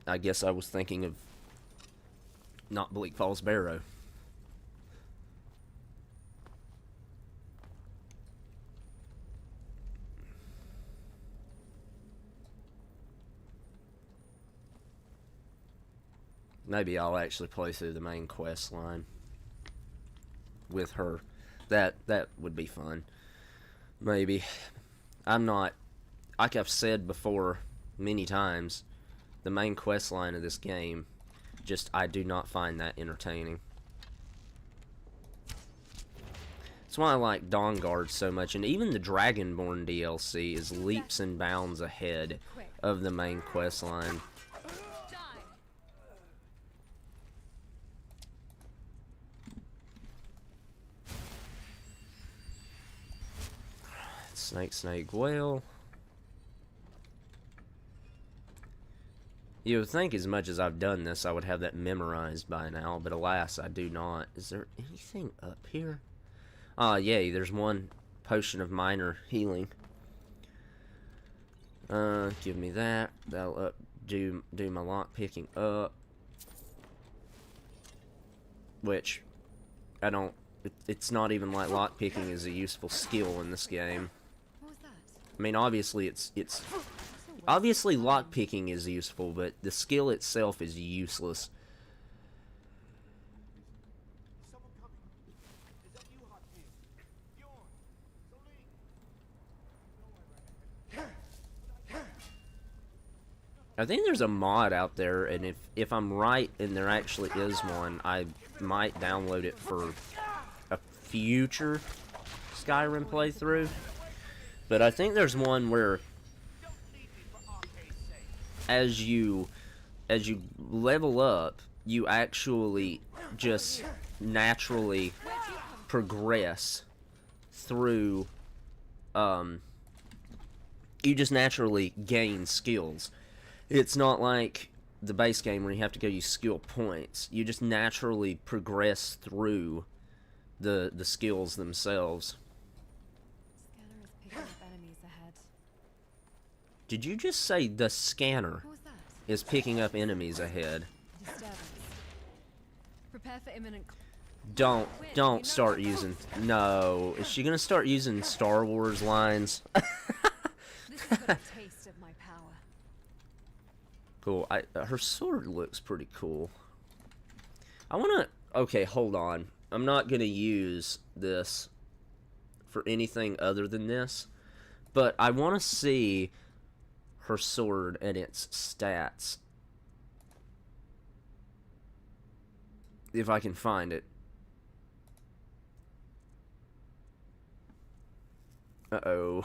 I guess I was thinking of not Bleak Falls Barrow. Maybe I'll actually play through the main quest line with her. That would be fun. Maybe. I'm not, like I've said before many times, the main quest line of this game, I do not find that entertaining. That's why I like Dawnguard so much, and even the Dragonborn DLC is leaps and bounds ahead of the main quest line. Snake, whale. You would think as much as I've done this, I would have that memorized by now, but alas, I do not. Is there anything up here? Ah, yay, there's one potion of minor healing. Give me that. That'll do my lock picking up. Which, I don't, it's not even like lock picking is a useful skill in this game. I mean, obviously obviously lockpicking is useful, but the skill itself is useless. I think there's a mod out there, and if I'm right and there actually is one, I might download it for a future Skyrim playthrough. But I think there's one where as you level up, you actually just naturally progress through, you just naturally gain skills. It's not like the base game where you have to go use skill points. You just naturally progress through the skills themselves. Did you just say the scanner is picking up enemies ahead? Prepare for imminent. Don't start using. No, is she gonna start using Star Wars lines? This is but a taste of my power. Cool. Her sword looks pretty cool. I wanna. Okay, hold on. I'm not gonna use this for anything other than this, but I want to see her sword and its stats. If I can find it. Uh-oh.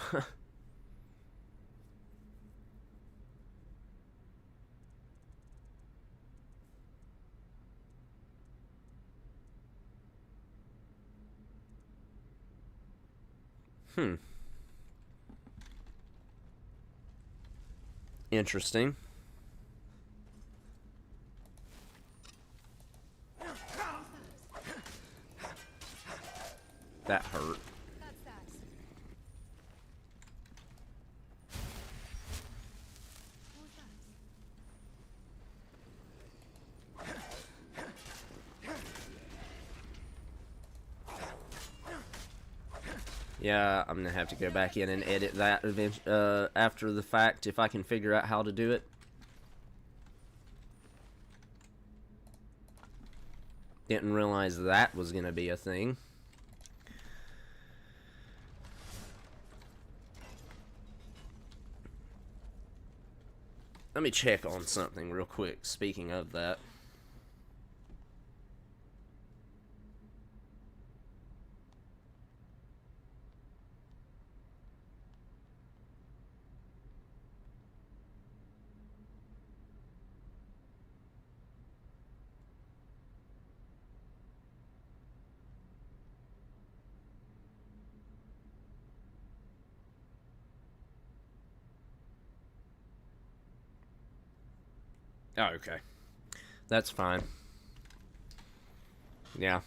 Interesting. That hurt. Yeah, I'm gonna have to go back in and edit that after the fact if I can figure out how to do it. Didn't realize that was gonna be a thing. Let me check on something real quick, speaking of that. Oh, okay. That's fine. Yeah.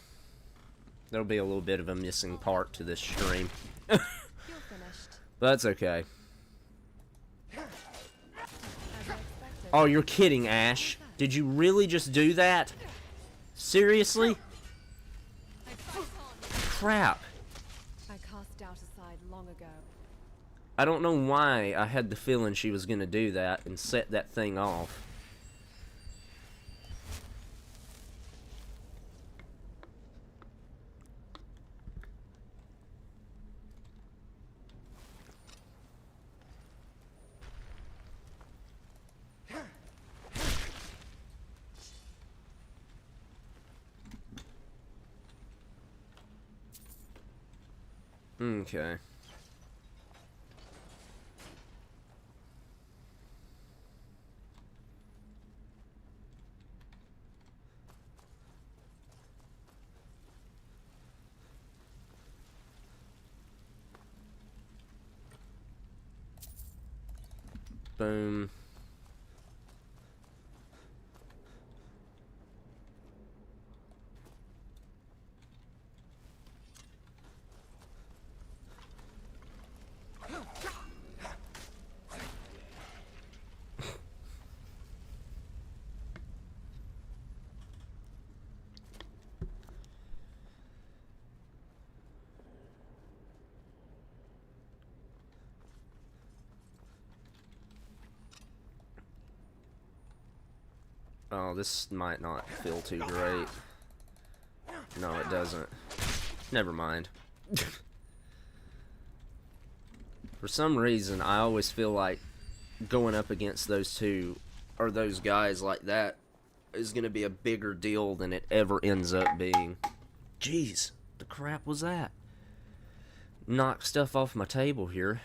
There'll be a little bit of a missing part to this stream. But that's okay. Oh, you're kidding, Ashe. Did you really just do that? Seriously? Crap. I cast doubt aside long ago. I don't know why I had the feeling she was gonna do that and set that thing off. Okay. Boom. Oh, this might not feel too great. No, it doesn't. Never mind. For some reason, I always feel like going up against those two, or those guys like that, is going to be a bigger deal than it ever ends up being. Jeez, the crap was that? Knock stuff off my table here.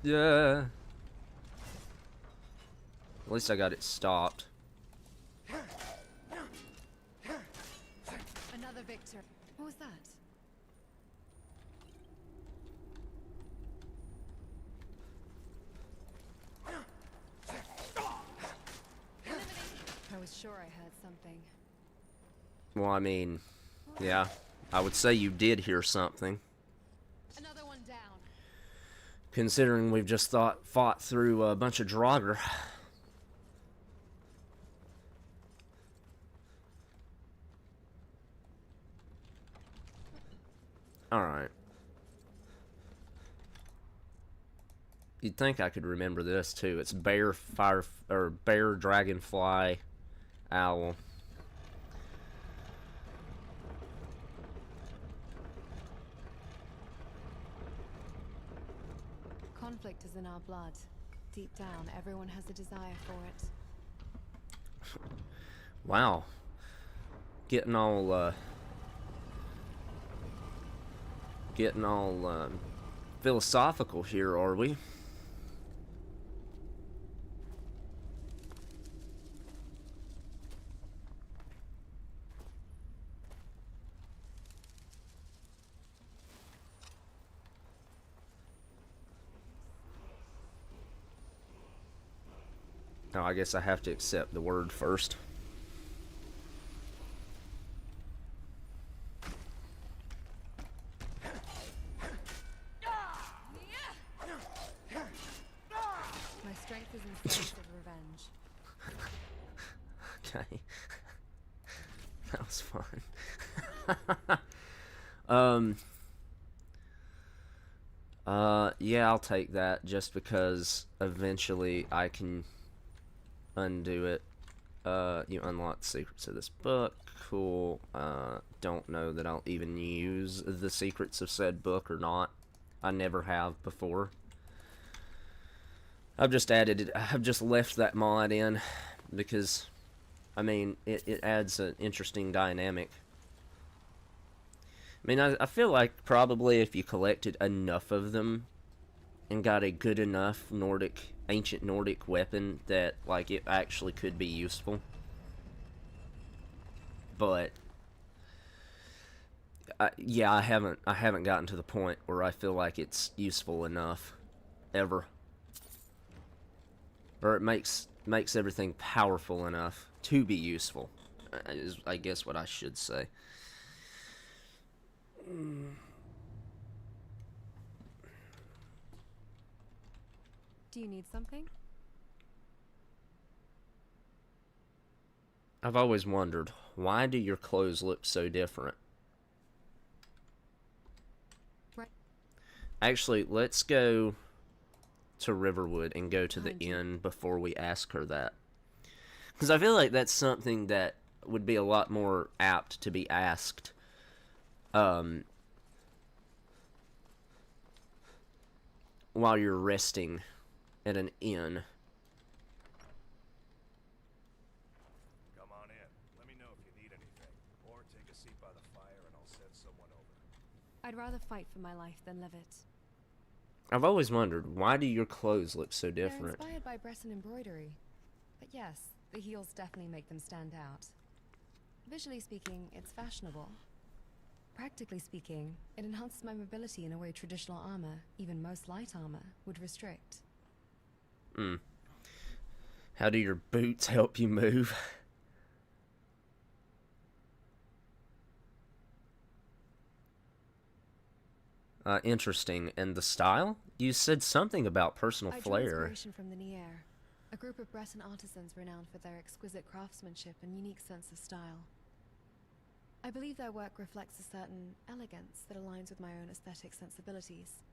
Yeah. At least I got it stopped. Another victor. What was that? I was sure I heard something. Well, I mean, yeah. I would say you did hear something. Another one down. Considering we've just fought through a bunch of Draugr. Alright. You'd think I could remember this too. It's bear, dragonfly, owl. Conflict is in our blood. Deep down, everyone has a desire for it. Wow. Getting all philosophical here, are we? Now, I guess I have to accept the word first. My strength is in service of revenge. Okay. That was fun. Yeah, I'll take that just because eventually I can undo it. You unlock the secrets of this book. Cool. Don't know that I'll even use the secrets of said book or not. I never have before. I've just left that mod in because, I mean, it adds an interesting dynamic. I mean, I feel like probably if you collected enough of them and got a good enough ancient Nordic weapon that, like, it actually could be useful. But, yeah, I haven't gotten to the point where I feel like it's useful enough, ever. Or it makes everything powerful enough to be useful, is, I guess, what I should say. Do you need something? I've always wondered, why do your clothes look so different? Right. Actually, let's go to Riverwood and go to the inn before we ask her that. Because I feel like that's something that would be a lot more apt to be asked. While you're resting at an inn. Come on in. Let me know if you need anything. Or take a seat by the fire and I'll send someone over. I'd rather fight for my life than live it. I've always wondered, why do your clothes look so different? They're inspired by Breton embroidery. But yes, the heels definitely make them stand out. Visually speaking, it's fashionable. Practically speaking, it enhances my mobility in a way traditional armor, even most light armor, would restrict. How do your boots help you move? Interesting. And the style? You said something about personal flair. I drew inspiration from the Nier, a group of Breton artisans renowned for their exquisite craftsmanship and unique sense of style. I believe their work reflects a certain elegance that aligns with my own aesthetic sensibilities.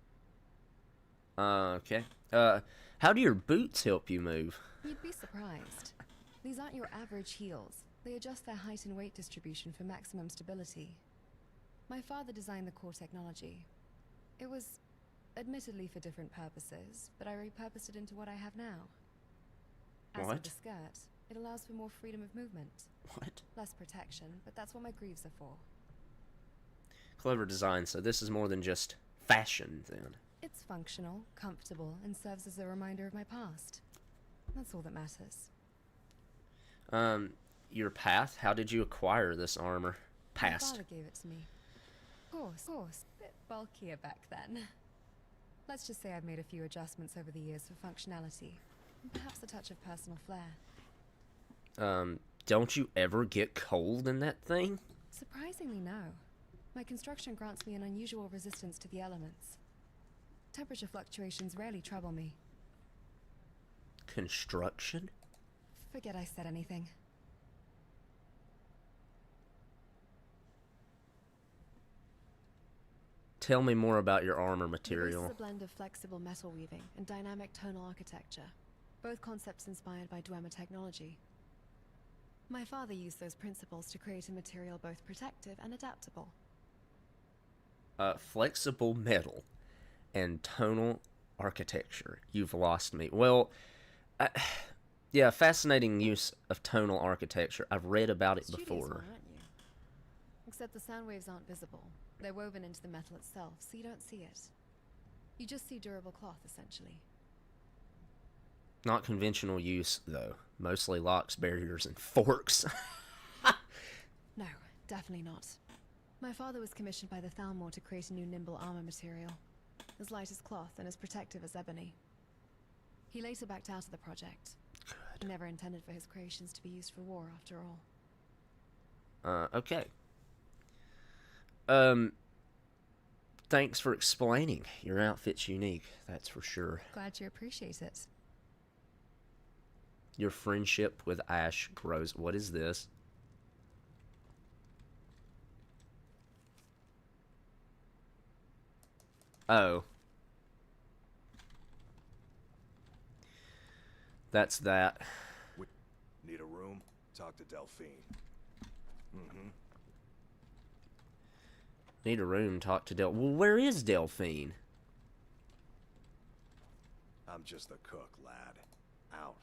Okay. How do your boots help you move? You'd be surprised. These aren't your average heels. They adjust their height and weight distribution for maximum stability. My father designed the core technology. It was admittedly for different purposes, but I repurposed it into what I have now. As for the skirt, it allows for more freedom of movement. What? Less protection, but that's what my greaves are for. Clever design, so this is more than just fashion, then. It's functional, comfortable, and serves as a reminder of my past. That's all that matters. Your path? How did you acquire this armor? Past. My father gave it to me. Of course. Bit bulkier back then. Let's just say I've made a few adjustments over the years for functionality. And perhaps a touch of personal flair. Don't you ever get cold in that thing? Surprisingly, no. My construction grants me an unusual resistance to the elements. Temperature fluctuations rarely trouble me. Construction? Forget I said anything. Tell me more about your armor material. This is a blend of flexible metal weaving and dynamic tonal architecture, both concepts inspired by Dwemer technology. My father used those principles to create a material both protective and adaptable. Flexible metal and tonal architecture. You've lost me. Well, yeah, fascinating use of tonal architecture. I've read about it Studious before. one, aren't you? Except the sound waves aren't visible. They're woven into the metal itself, so you don't see it. You just see durable cloth, essentially. Not conventional use, though. Mostly locks, barriers, and forks. No, definitely not. My father was commissioned by the Thalmor to create a new nimble armor material. As light as cloth and as protective as ebony. He later backed out of the project. He never intended for his creations to be used for war, after all. Okay. Thanks for explaining. Your outfit's unique, that's for sure. Glad you appreciate it. Your friendship with Ashe grows. What is this? Oh. That's that. Need a room? Talk to Delphine. Mm-hmm. Need a room, talk to Well, where is Delphine? I'm just the cook, lad. Out.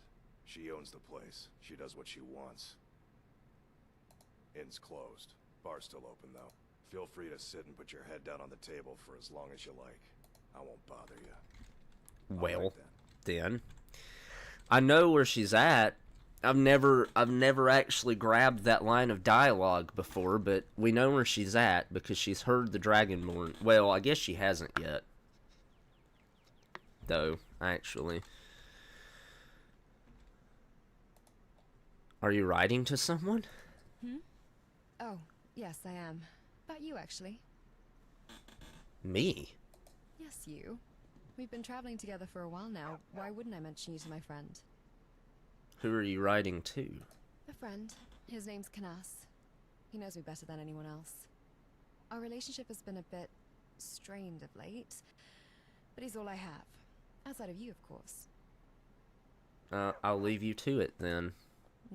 She owns the place. She does what she wants. Inn's closed. Bar's still open, though. Feel free to sit and put your head down on the table for as long as you like. I won't bother you. Well, then. I know where she's at. I've never actually grabbed that line of dialogue before, but we know where she's at because she's heard the Dragonborn. Well, I guess she hasn't yet. Though, actually. Are you writing to someone? Oh, yes, I am. About you, actually. Me? Yes, you. We've been traveling together for a while now. Why wouldn't I mention you to my friend? Who are you writing to? A friend. His name's Canas. He knows me better than anyone else. Our relationship has been a bit strained of late, but he's all I have. Outside of you, of course. I'll leave you to it, then.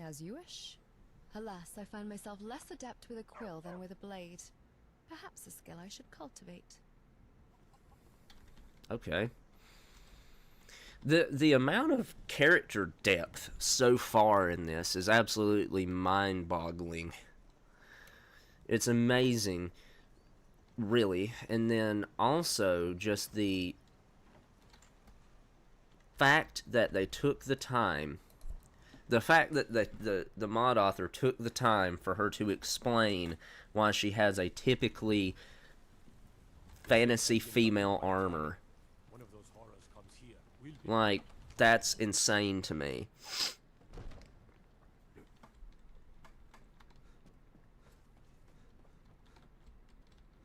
As you wish. Alas, I find myself less adept with a quill than with a blade. Perhaps a skill I should cultivate. Okay. The amount of character depth so far in this is absolutely mind-boggling. It's amazing, really. And then also just the fact that they took the time, the fact that the mod author took the time for her to explain why she has a typically fantasy female armor. Like, that's insane to me.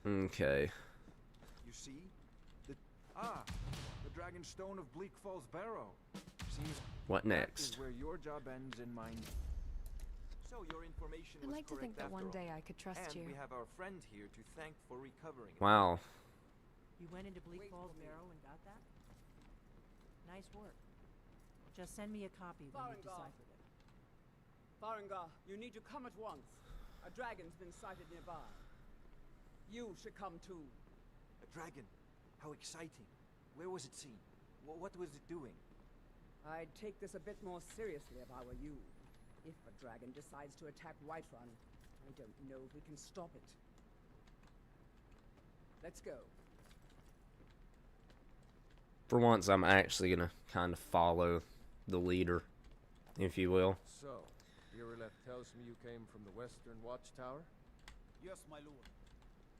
Okay. You see? The Dragon Stone of Bleak Falls Barrow. Seems What next? that is where your job ends and mine. So your information I'd was like to think that correct one after day all. I could trust And you. we have our friend here to thank for recovering it. Wow. You went into Bleak Falls Barrow and got that? Nice work. Just send me a copy when you've deciphered it. Farengar, you need to come at once. A dragon's been sighted nearby. You should come too. A dragon? How exciting. Where was it seen? What was it doing? I'd take this a bit more seriously if I were you. If a dragon decides to attack Whiterun, I don't know if we can stop it. Let's go. For once, I'm actually gonna kind of follow the leader, if you will. So, Irileth tells me you came from the Western Watchtower? Yes, my lord.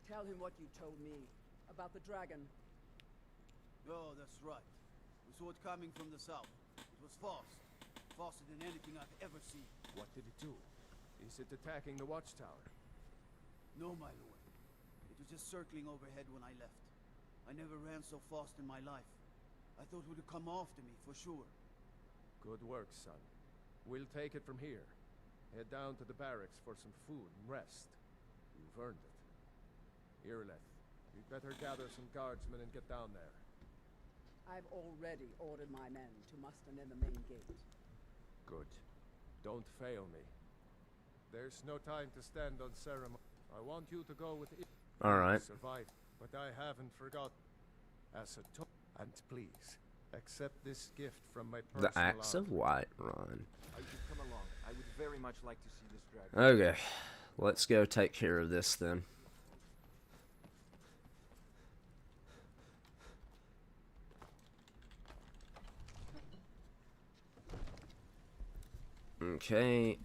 Tell him what you told me about the dragon. Oh, that's right. We saw it coming from the south. It was fast. Faster than anything I've ever seen. What did it do? Is it attacking the Watchtower? No, my lord. It was just circling overhead when I left. I never ran so fast in my life. I thought it would come after me, for sure. Good work, son. We'll take it from here. Head down to the barracks for some food and rest. You've earned it. Irileth, you'd better gather some guardsmen and get down there. I've already ordered my men to muster near the main gate. Good. Don't fail me. There's no time to stand on ceremony. I want you to go with All right. Survive, but I haven't forgotten. As a and please, Accept this gift from my The personal Axe of Whiterun. I should come along. I would very much like to see this dragon. Okay, let's go take care of this then. Okay.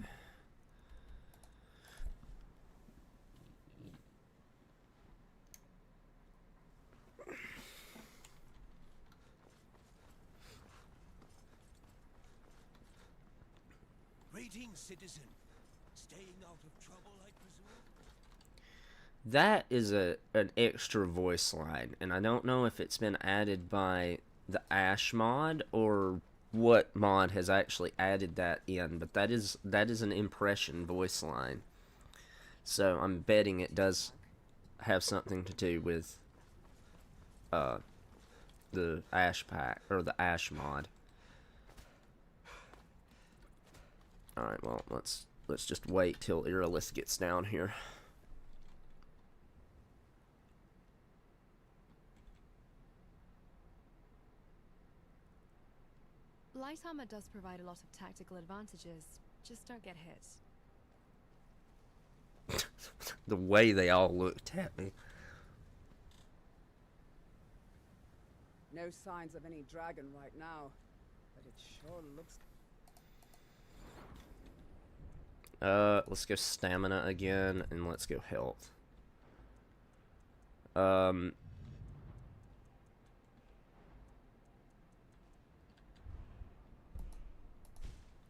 Greetings, citizen. Staying out of trouble, I presume? That is an extra voice line, and I don't know if it's been added by the Ashe mod or what mod has actually added that in, but that is an impression voice line. So I'm betting it does have something to do with the Ashe pack or the Ashe mod. Alright, well, let's just wait till Irilith gets down here. Light armor does provide a lot of tactical advantages, just don't get hit. The way they all looked at me. No signs of any dragon right now, but it sure looks... Let's go stamina again, and let's go health. I'm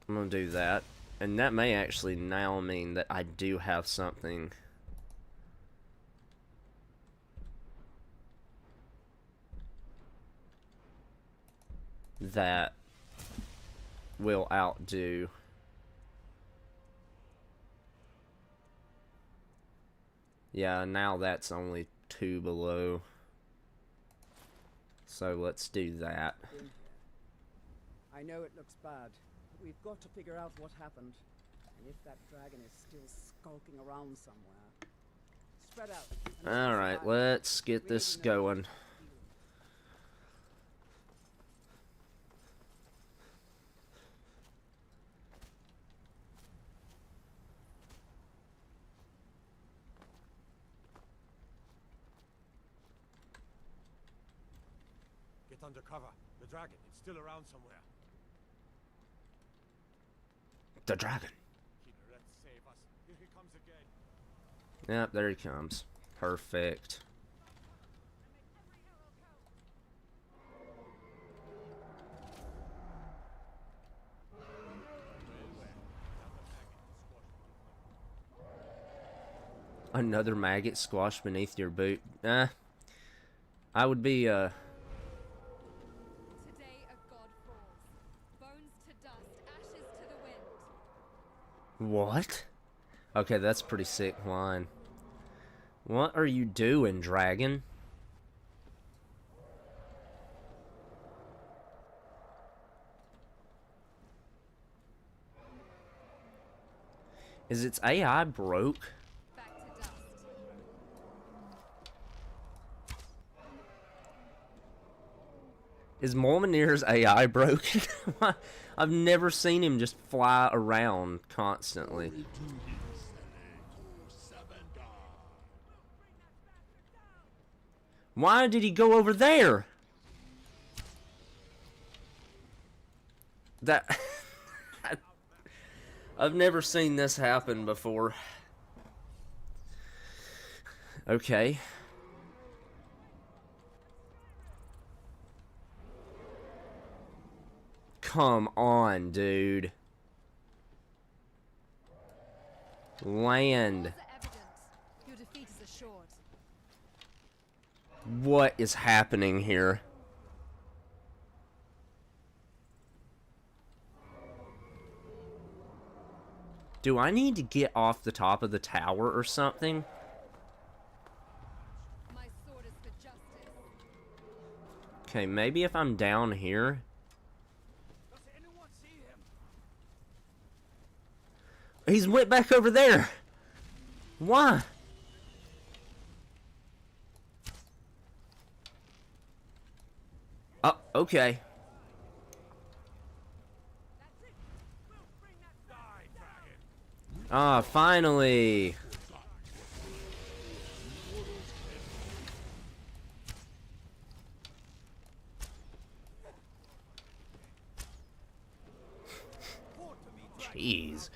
gonna do that, and that may actually now mean that I do have something that will outdo yeah, now that's only 2 below, so let's do that. I know it looks bad, but we've got to figure out what happened. And if that dragon is still skulking around somewhere. Spread out. Alright, let's get this going. Get under cover. The dragon, it's still around somewhere. The dragon. Let's save us. Here he comes again. Yep, there he comes. Perfect. Another maggot squashed beneath your boot. I would be, Today a god falls. Bones to dust, ashes to the wind. What? Okay, that's a pretty sick line. What are you doing, dragon? Is its AI broke? Is Molminir's AI broken? I've never seen him just fly around constantly. Why did he go over there? That... I've never seen this happen before. Okay. Come on, dude. Land. Your defeat is assured. What is happening here? Do I need to get off the top of the tower or something? My sword is for justice. Okay, maybe if I'm down here. Does anyone see him? He's went back over there. Why? Oh, okay. Ah, finally! Jeez.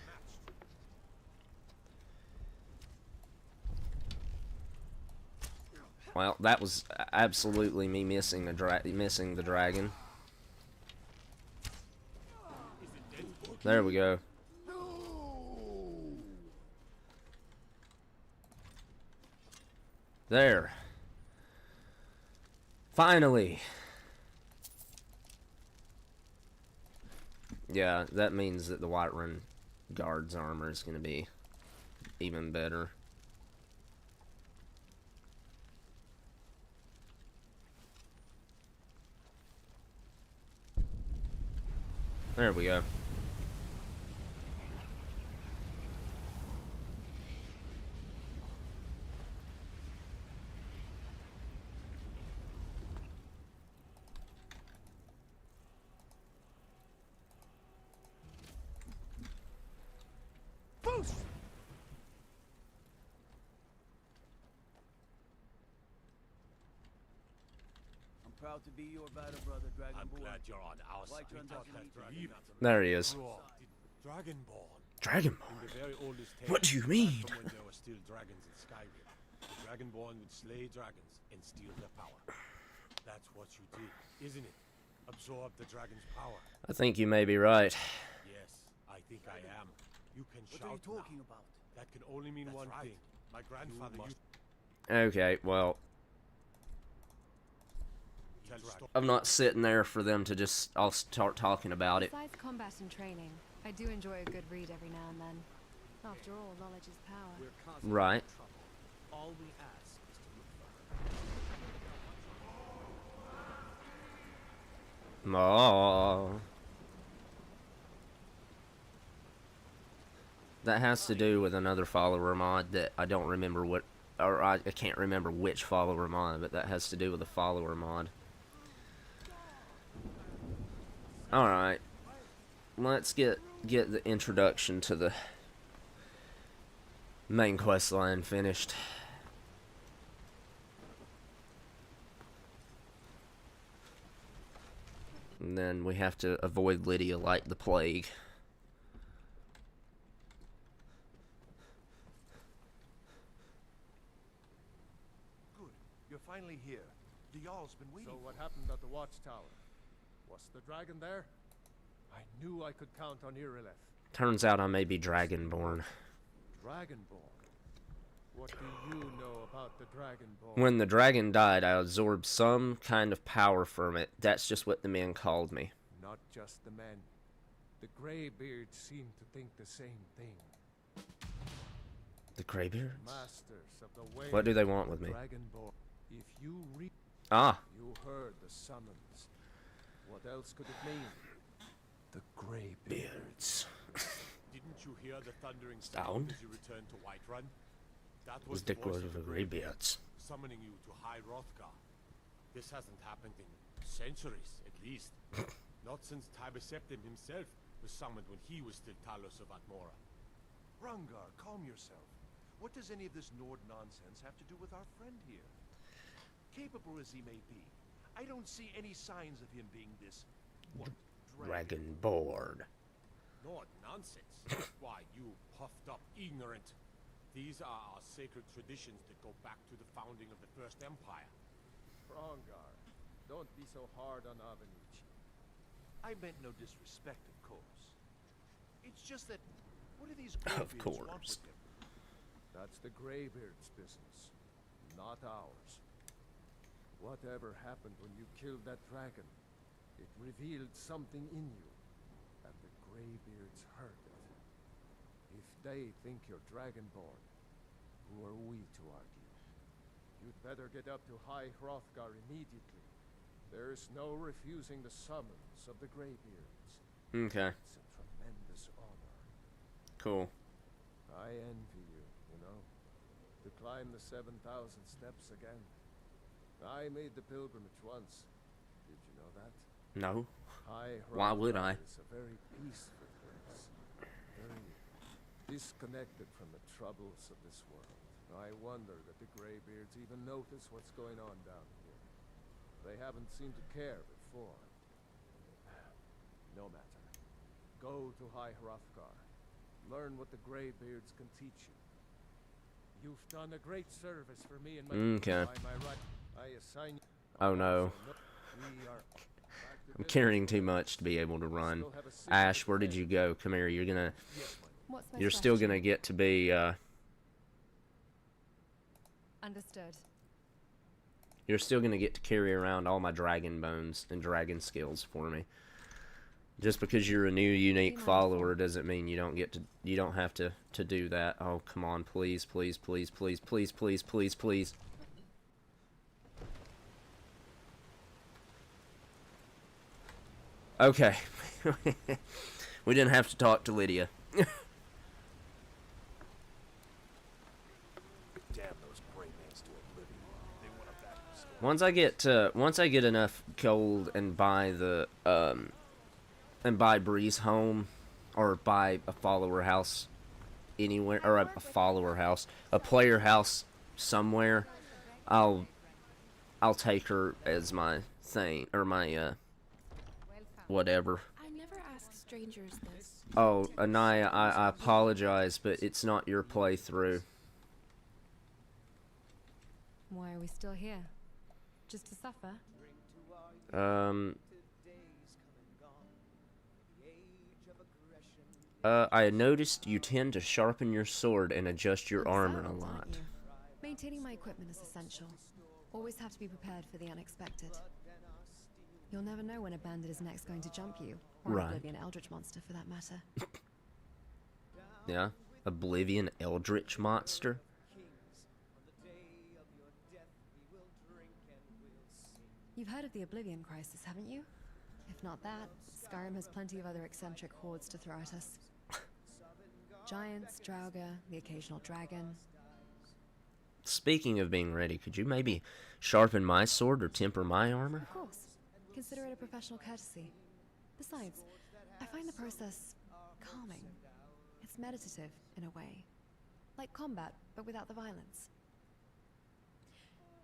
Well, that was absolutely me missing the dragon. There we go. There. Finally. Yeah, that means that the Whiterun guard's armor is going to be even better. There we go. Proud to be your battle brother, Dragonborn. I'm glad you're on our side. There he is. Dragonborn. Dragonborn? In the very oldest What do you mean? From when there were still dragons in Skyrim, the Dragonborn would slay dragons and steal their power. That's what you did, isn't it? Absorb the dragon's power. I think you may be right. Yes, I think I am. You can shout. What are you talking about? That can only mean one thing. My grandfather used. Okay, well, I'm not sitting there for them to just all start talking about it. Besides combat and training, I do enjoy a good read every now and then. After all, knowledge is power. Right. All we ask is to look Oh. That has to do with another follower mod that I don't remember what, or I can't remember which follower mod, but that has to do with a follower mod. Alright. Let's get the introduction to the main quest line finished. And then we have to avoid Lydia like the plague. Good. You're finally here. The Jarl's been waiting. So what happened at the watchtower? Was the dragon there? I knew I could count on Irileth. Turns out I may be Dragonborn. Dragonborn? What do you know about the Dragonborn? When the dragon died, I absorbed some kind of power from it. That's just what the men called me. Not just the men. The Greybeards seem to think the same thing. The Greybeards? Masters of the way. What do they want with me? Dragonborn. If you read, you heard the summons. What else could it mean? The Greybeards. Didn't you hear the thundering sound as you returned to Whiterun? That was the voice of the Greybeards summoning you to High Hrothgar. This hasn't happened in centuries, at least. Not since Tiber Septim himself was summoned when he was still Talos of Atmora. Rungar, calm yourself. What does any of this Nord nonsense have to do with our friend here? Capable as he may be, I don't see any signs of him being this... what? Dragonborn. Nord nonsense? Why, you puffed up ignorant. These are our sacred traditions that go back to the founding of the First Empire. Rongar, don't be so hard on Avenucci. I meant no disrespect, of course. It's just that, what do these Of Greybeards course. want with him? That's the Greybeards' business, not ours. Whatever happened when you killed that dragon, it revealed something in you, and the Greybeards heard it. If they think you're Dragonborn, who are we to argue? You'd better get up to High Hrothgar immediately. There's no refusing the summons of the Greybeards. Okay. It's a tremendous honor. Cool. I envy you, you know, to climb the 7,000 steps again. I made the pilgrimage once. Did you know that? No. High Why would I? It's a very peaceful place. Very disconnected from the troubles of this world. I wonder that the Greybeards even notice what's going on down here. They haven't seemed to care before. No matter. Go to High Hrothgar. Learn what the Greybeards can teach you. You've done a great service for me and my Okay. by my right. I assign you. Oh no. We are I'm carrying too much to be able to run. Ashe, where did you go? Come here. You're still gonna get to be Understood. You're still gonna get to carry around all my dragon bones and dragon skills for me. Just because you're a new unique follower doesn't mean you don't have to do that. Oh, come on, please, please, please, please, please, please, please, please. Okay. We didn't have to talk to Lydia. Once I get enough gold and buy the Breeze home, or buy a follower house anywhere, or a follower house, a player house somewhere, I'll take her as my thing, or my whatever. I never ask strangers this. Oh, Anaya, I apologize, but it's not your playthrough. Why are we still here? Just to suffer? I noticed you tend to sharpen your sword and adjust your armor a lot. Maintaining my equipment is essential. Always have to be prepared for the unexpected. You'll never know when a bandit is next going to jump you, or an Oblivion Eldritch monster for that matter. Yeah? Oblivion Eldritch monster? You've heard of the Oblivion Crisis, haven't you? If not that, Skyrim has plenty of other eccentric hordes to throw at us. Giants, Draugr, the occasional dragon. Speaking of being ready, could you maybe sharpen my sword or temper my armor? Of course. Consider it a professional courtesy. Besides, I find the process calming. It's meditative, in a way. Like combat, but without the violence.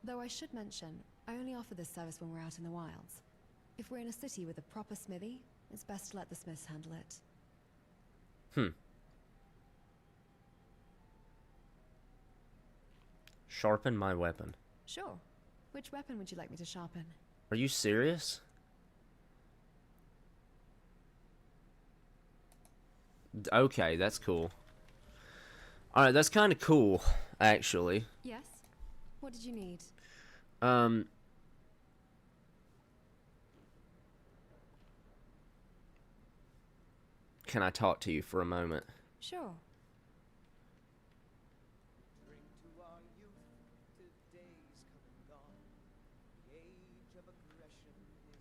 Though I should mention, I only offer this service when we're out in the wilds. If we're in a city with a proper smithy, it's best to let the smiths handle it. Sharpen my weapon. Sure. Which weapon would you like me to sharpen? Are you serious? Okay, that's cool. Alright, that's kind of cool, actually. Yes? What did you need? Can I talk to you for a moment? Sure.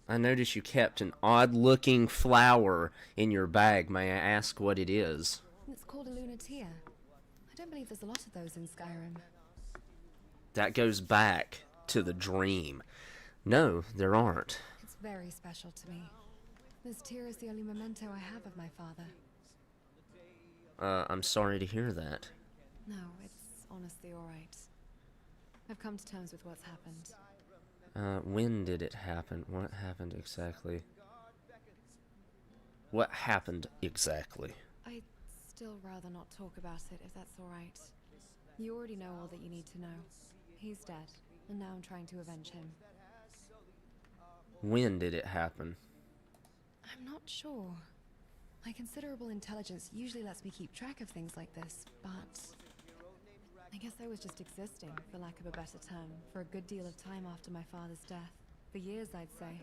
I noticed you kept an odd-looking flower in your bag. May I ask what it is? It's called a lunatia. I don't believe there's a lot of those in Skyrim. That goes back to the dream. No, there aren't. It's very special to me. This tear is the only memento I have of my father. I'm sorry to hear that. No, it's honestly alright. I've come to terms with what's happened. When did it happen? What happened exactly? What happened exactly? I'd still rather not talk about it, if that's alright. You already know all that you need to know. He's dead, and now I'm trying to avenge him. When did it happen? I'm not sure. My considerable intelligence usually lets me keep track of things like this, but I guess I was just existing, for lack of a better term, for a good deal of time after my father's death. For years, I'd say.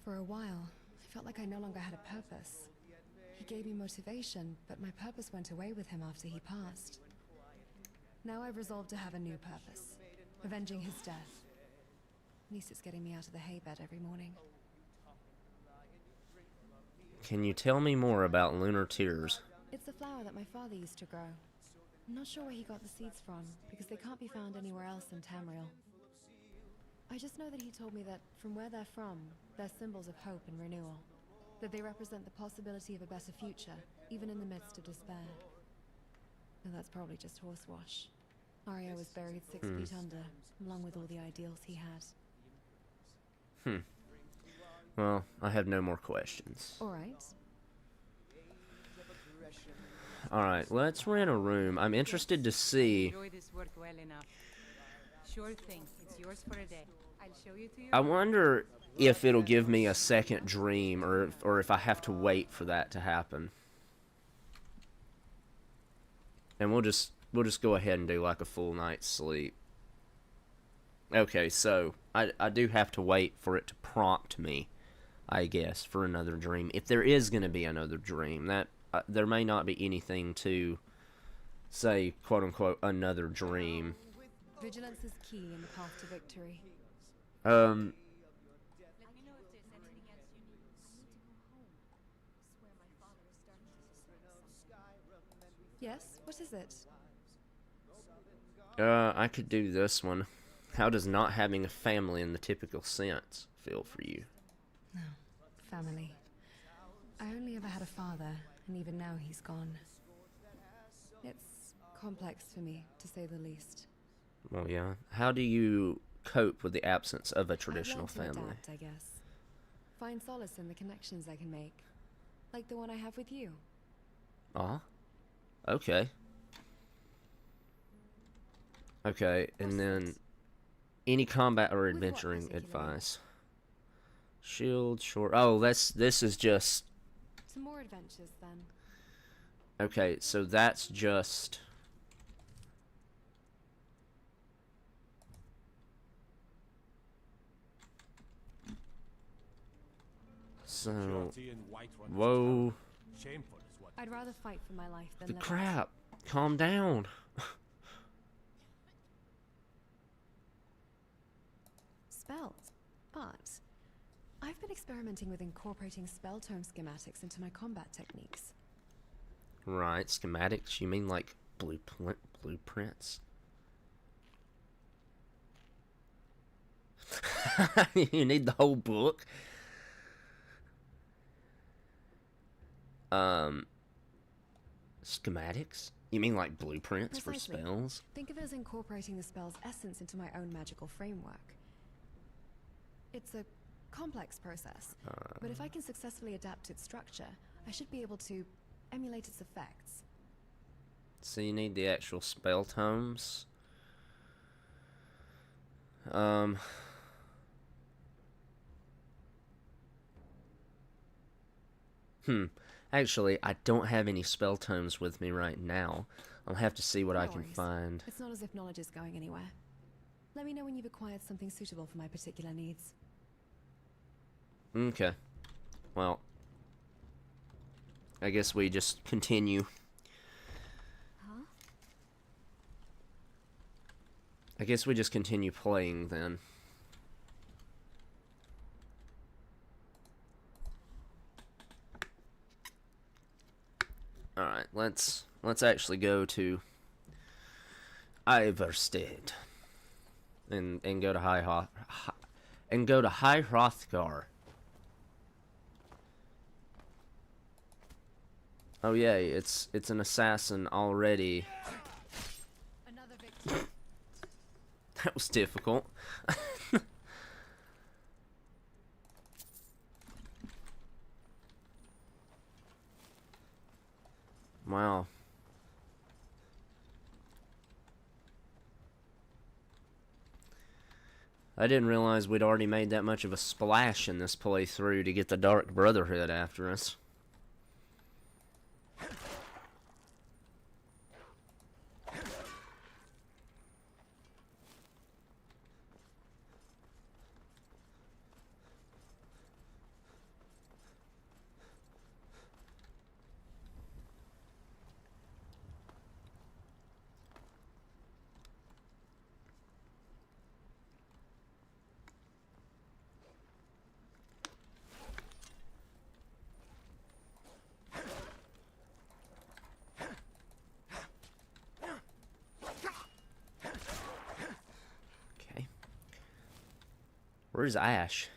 For a while, I felt like I no longer had a purpose. He gave me motivation, but my purpose went away with him after he passed. Now I've resolved to have a new purpose, avenging his death. At least it's getting me out of the haybed every morning. Can you tell me more about lunar tears? It's a flower that my father used to grow. I'm not sure where he got the seeds from, because they can't be found anywhere else in Tamriel. I just know that he told me that from where they're from, they're symbols of hope and renewal. That they represent the possibility of a better future, even in the midst of despair. No, that's probably just horsewash. Arya was buried 6 feet under, along with all the ideals he had. Well, I have no more questions. Alright. Alright, let's rent a room. I'm interested to see... Enjoy this work well enough. Sure thing. It's yours for a day. I'll show you to your I wonder if it'll give me a second dream, or if I have to wait for that to happen. And we'll just go ahead and do like a full night's sleep. Okay, so I do have to wait for it to prompt me, I guess, for another dream. If there is going to be another dream, that there may not be anything to say, quote unquote, another dream. Vigilance is key in the path to victory. Yes, what is it? I could do this one. How does not having a family in the typical sense feel for you? No, family. I only ever had a father, and even now he's gone. It's complex for me, to say the least. Well, yeah. How do you cope with the absence of a traditional I've learned to family? adapt, I guess. Find solace in the connections I can make. Like the one I have with you. Okay. Okay, and then any combat or adventuring advice. Shield, short. Oh, this is just... Some more adventures, then. Okay, so that's just... So... Whoa. I'd rather fight for my life than The live crap. Calm down. spells, but I've been experimenting with incorporating spell tome schematics into my combat techniques. Right, schematics? You mean like blueprints? You need the whole book? Schematics? You mean like blueprints Precisely. for spells? Think of it as incorporating the spell's essence into my own magical framework. It's a complex process, but if I can successfully adapt its structure, I should be able to emulate its effects. So you need the actual spell tomes? Actually, I don't have any spell tomes with me right now. I'll have to see what I can find. It's not as if knowledge is going anywhere. Let me know when you've acquired something suitable for my particular needs. Okay. Well, I guess we just continue. Huh? I guess we just continue playing then. Alright, let's actually go to Iverstead and go to High Hrothgar. Oh yeah, it's an assassin already. Another victim. That was difficult. Wow. I didn't realize we'd already made that much of a splash in this playthrough to get the Dark Brotherhood after us. Where's Ashe?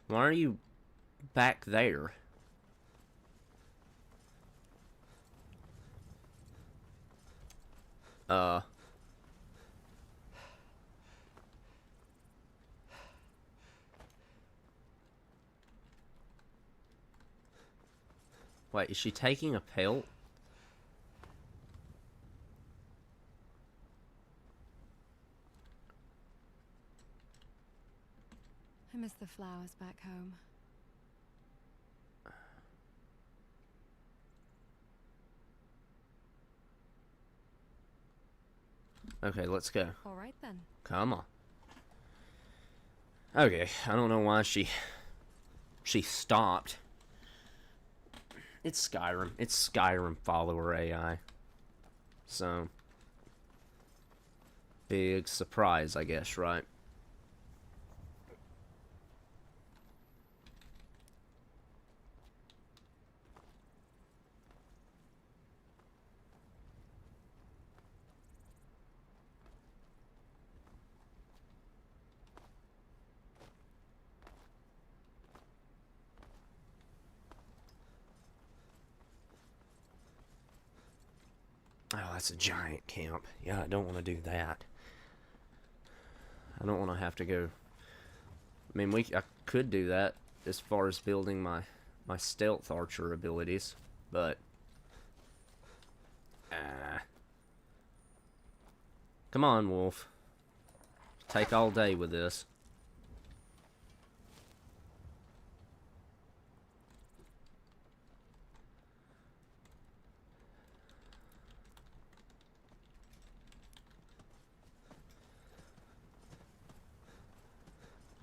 Why are you back there? Wait, is she taking a pelt? I miss the flowers back home. Okay, let's go. All right then. Come on. Okay, I don't know why she stopped. It's Skyrim. It's Skyrim follower AI. So, big surprise, I guess, right? Oh, that's a giant camp. Yeah, I don't want to do that. I don't want to have to go... I mean, I could do that as far as building my stealth archer abilities, but... Come on, Wolf. Take all day with this.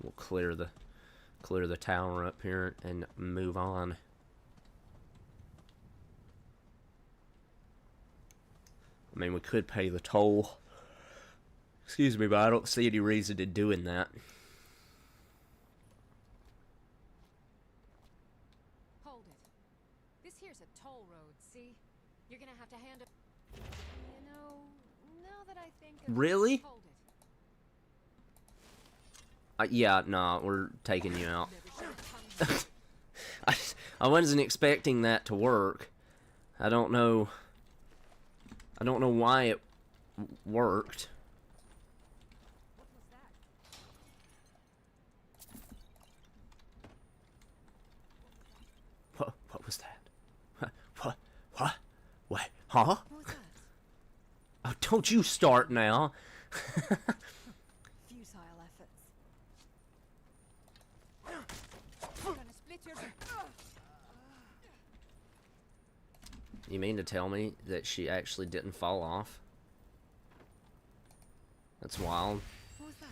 We'll clear the tower up here and move on. I mean, we could pay the toll. Excuse me, but I don't see any reason in doing that. Hold it. This here's a toll road, see? You're gonna have to hand it. You know, now that I think of Really? Hold it. Yeah, nah, we're taking you out. I wasn't expecting that to work. I don't know why it worked. What was that? What? Wait, huh? What was that? Oh, don't you start now. Futile efforts. You mean to tell me that she actually didn't fall off? That's wild. What was that?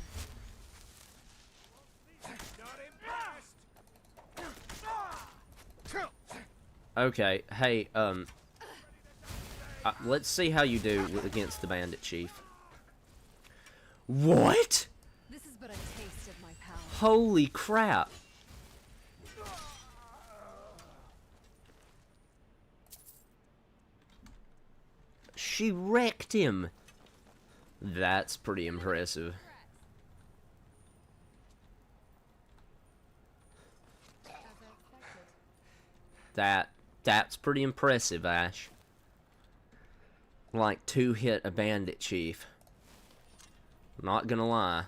Okay, hey, let's see how you do against the bandit chief. What? This is but a taste of my power. Holy crap. She wrecked him. That's pretty impressive. That's pretty impressive, Ashe. Like, 2-hit a bandit chief. Not gonna lie.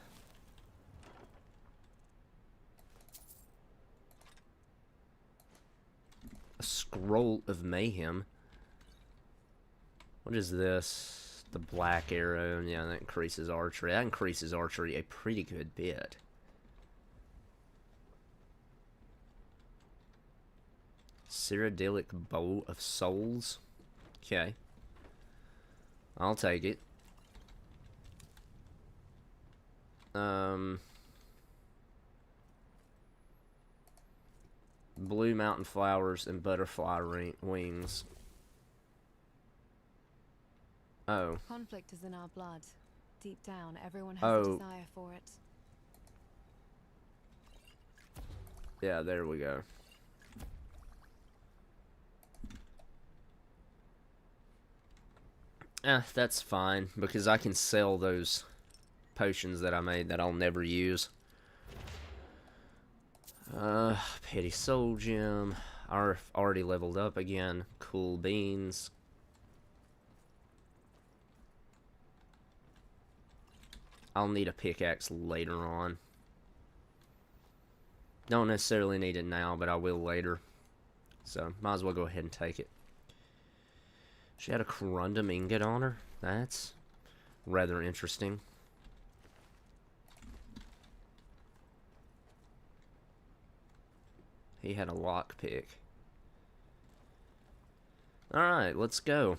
A scroll of mayhem. What is this? The black arrow. Yeah, that increases archery. That increases archery a pretty good bit. Cyrodiilic Bow of Souls. Okay. I'll take it. Blue mountain flowers and butterfly wings. Oh. Conflict is in our blood. Deep down, everyone has a desire for it. Yeah, there we go. That's fine, because I can sell those potions that I made that I'll never use. Petty Soul Gem. I've already leveled up again. Cool beans. I'll need a pickaxe later on. Don't necessarily need it now, but I will later. So, might as well go ahead and take it. She had a corundum ingot on her? That's rather interesting. He had a lockpick. Alright, let's go.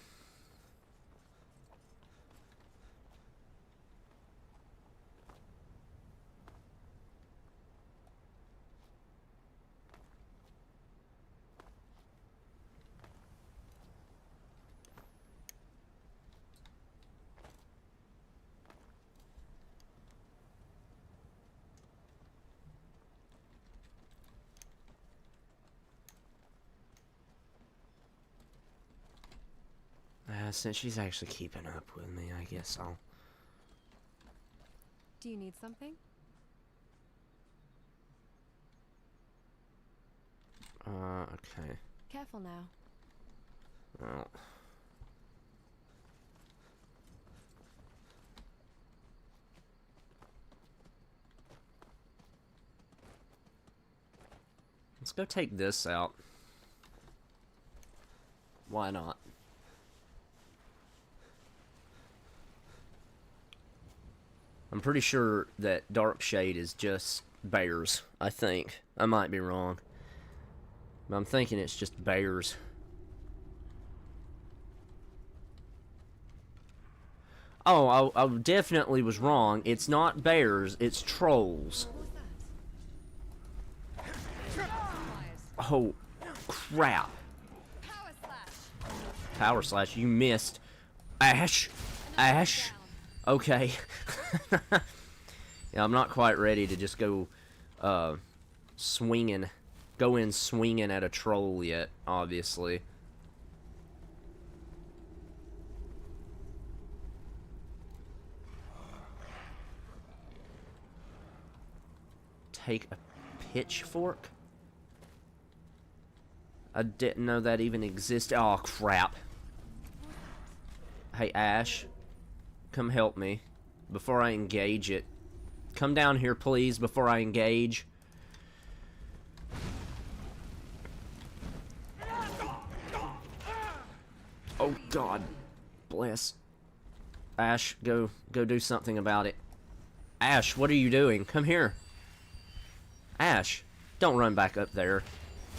Since she's actually keeping up with me, I guess I'll... Do you need something? Okay. Careful now. Well... Let's go take this out. Why not? I'm pretty sure that Dark Shade is just bears, I think. I might be wrong. But I'm thinking it's just bears. Oh, I definitely was wrong. It's not bears, it's trolls. Oh, crap. Power slash, you missed. Ashe? Ashe? Okay. Yeah, I'm not quite ready to just go swinging. Go in swinging at a troll yet, obviously. Take a pitchfork? I didn't know that even existed. Oh, crap. Hey, Ashe. Come help me before I engage it. Come down here, please, before I engage. Oh, God. Bless. Ashe, go do something about it. Ashe, what are you doing? Come here. Ashe, don't run back up there.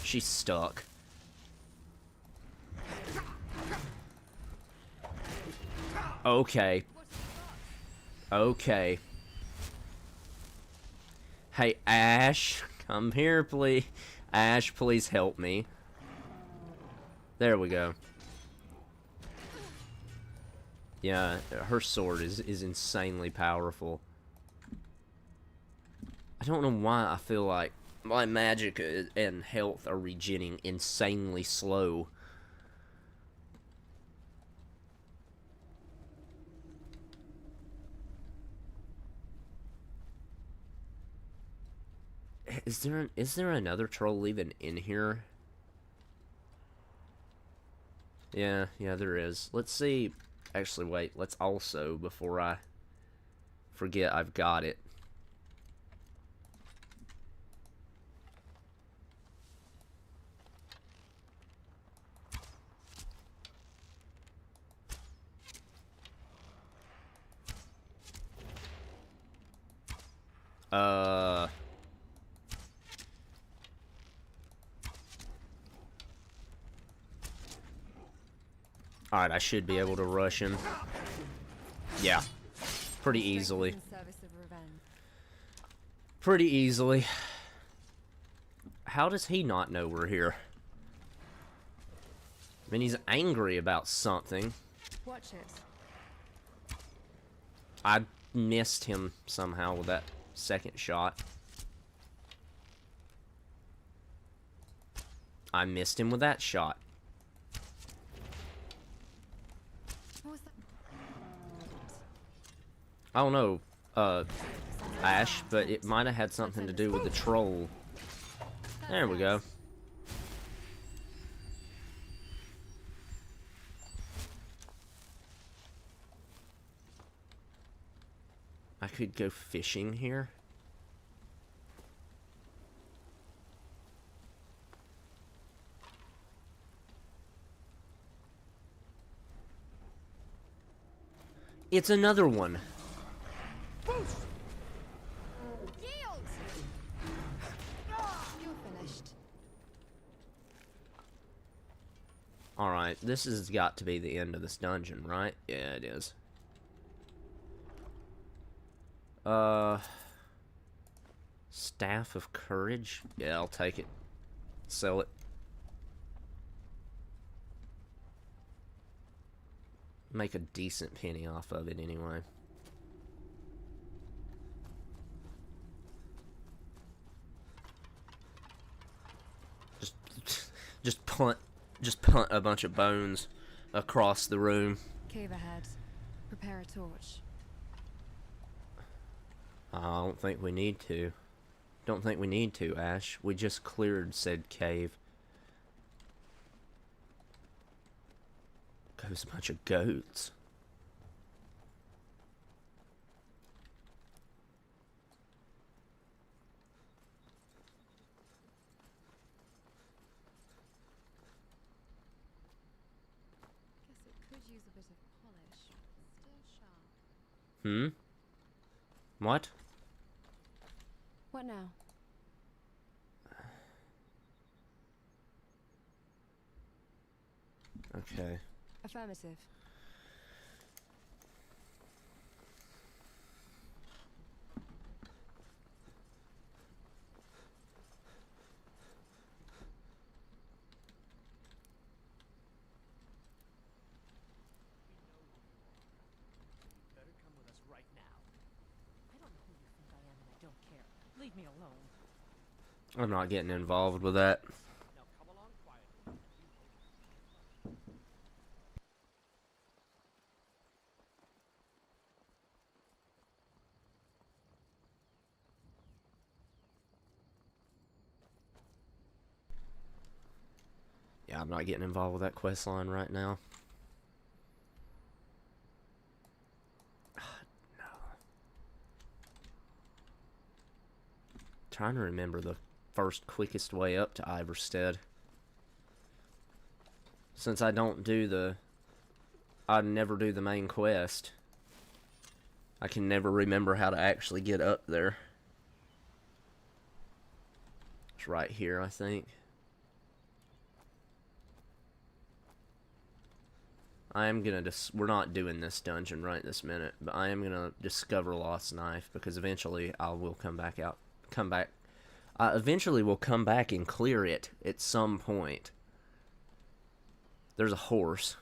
She's stuck. Okay. Okay. Hey, Ashe, come here, please. Ashe, please help me. There we go. Yeah, her sword is insanely powerful. I don't know why I feel like my magic and health are regenerating insanely slow. Is there another troll even in here? Yeah, there is. Let's see. Actually, wait. Let's also, before I forget I've got it. Alright, I should be able to rush him. Yeah. Pretty easily. Pretty easily. How does he not know we're here? I mean, he's angry about something. Watch it. I missed him somehow with that second shot. I missed him with that shot. I don't know, Ashe, but it might have had something to do with the troll. There we go. I could go fishing here. It's another one. Alright, this has got to be the end of this dungeon, right? Yeah, it is. Staff of Courage? Yeah, I'll take it. Sell it. Make a decent penny off of it anyway. Just punt a bunch of bones across the room. Cave ahead. Prepare a torch. I don't think we need to. Don't think we need to, Ash. We just cleared said cave. Goes a bunch of goats. Guess it could use a bit of polish. Still sharp. Hmm? What? What now? Okay. Affirmative. Better come with us right now. I don't know who you think I am, and I don't care. Leave me alone. I'm not getting involved with that. Now come along quietly. Yeah, I'm not getting involved with that quest line right now. No. Trying to remember the first quickest way up to Iverstead. Since I don't do the... I never do the main quest. I can never remember how to actually get up there. It's right here, I think. I am gonna we're not doing this dungeon right this minute, but I am gonna discover Lost Knife because eventually I will come back. Eventually we'll come back and clear it at some point. There's a horse.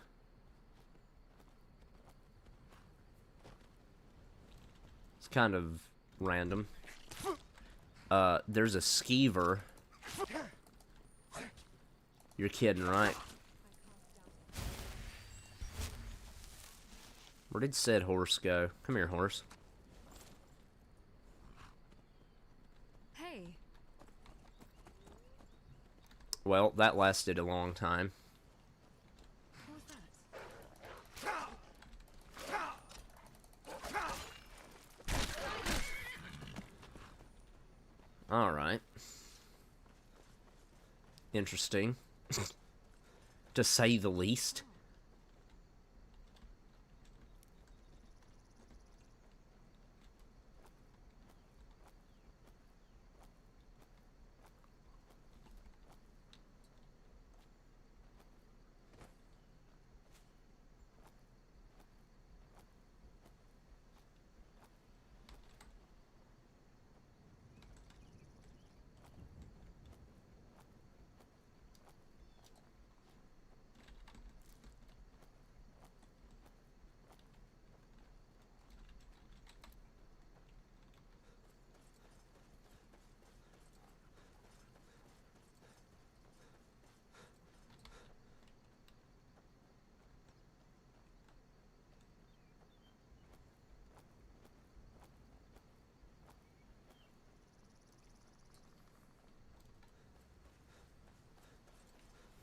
It's kind of random. There's a skeever. You're kidding, right? Where did said horse go? Come here, horse. Hey. Well, that lasted a long time. What was that? Alright. Interesting. To say the least.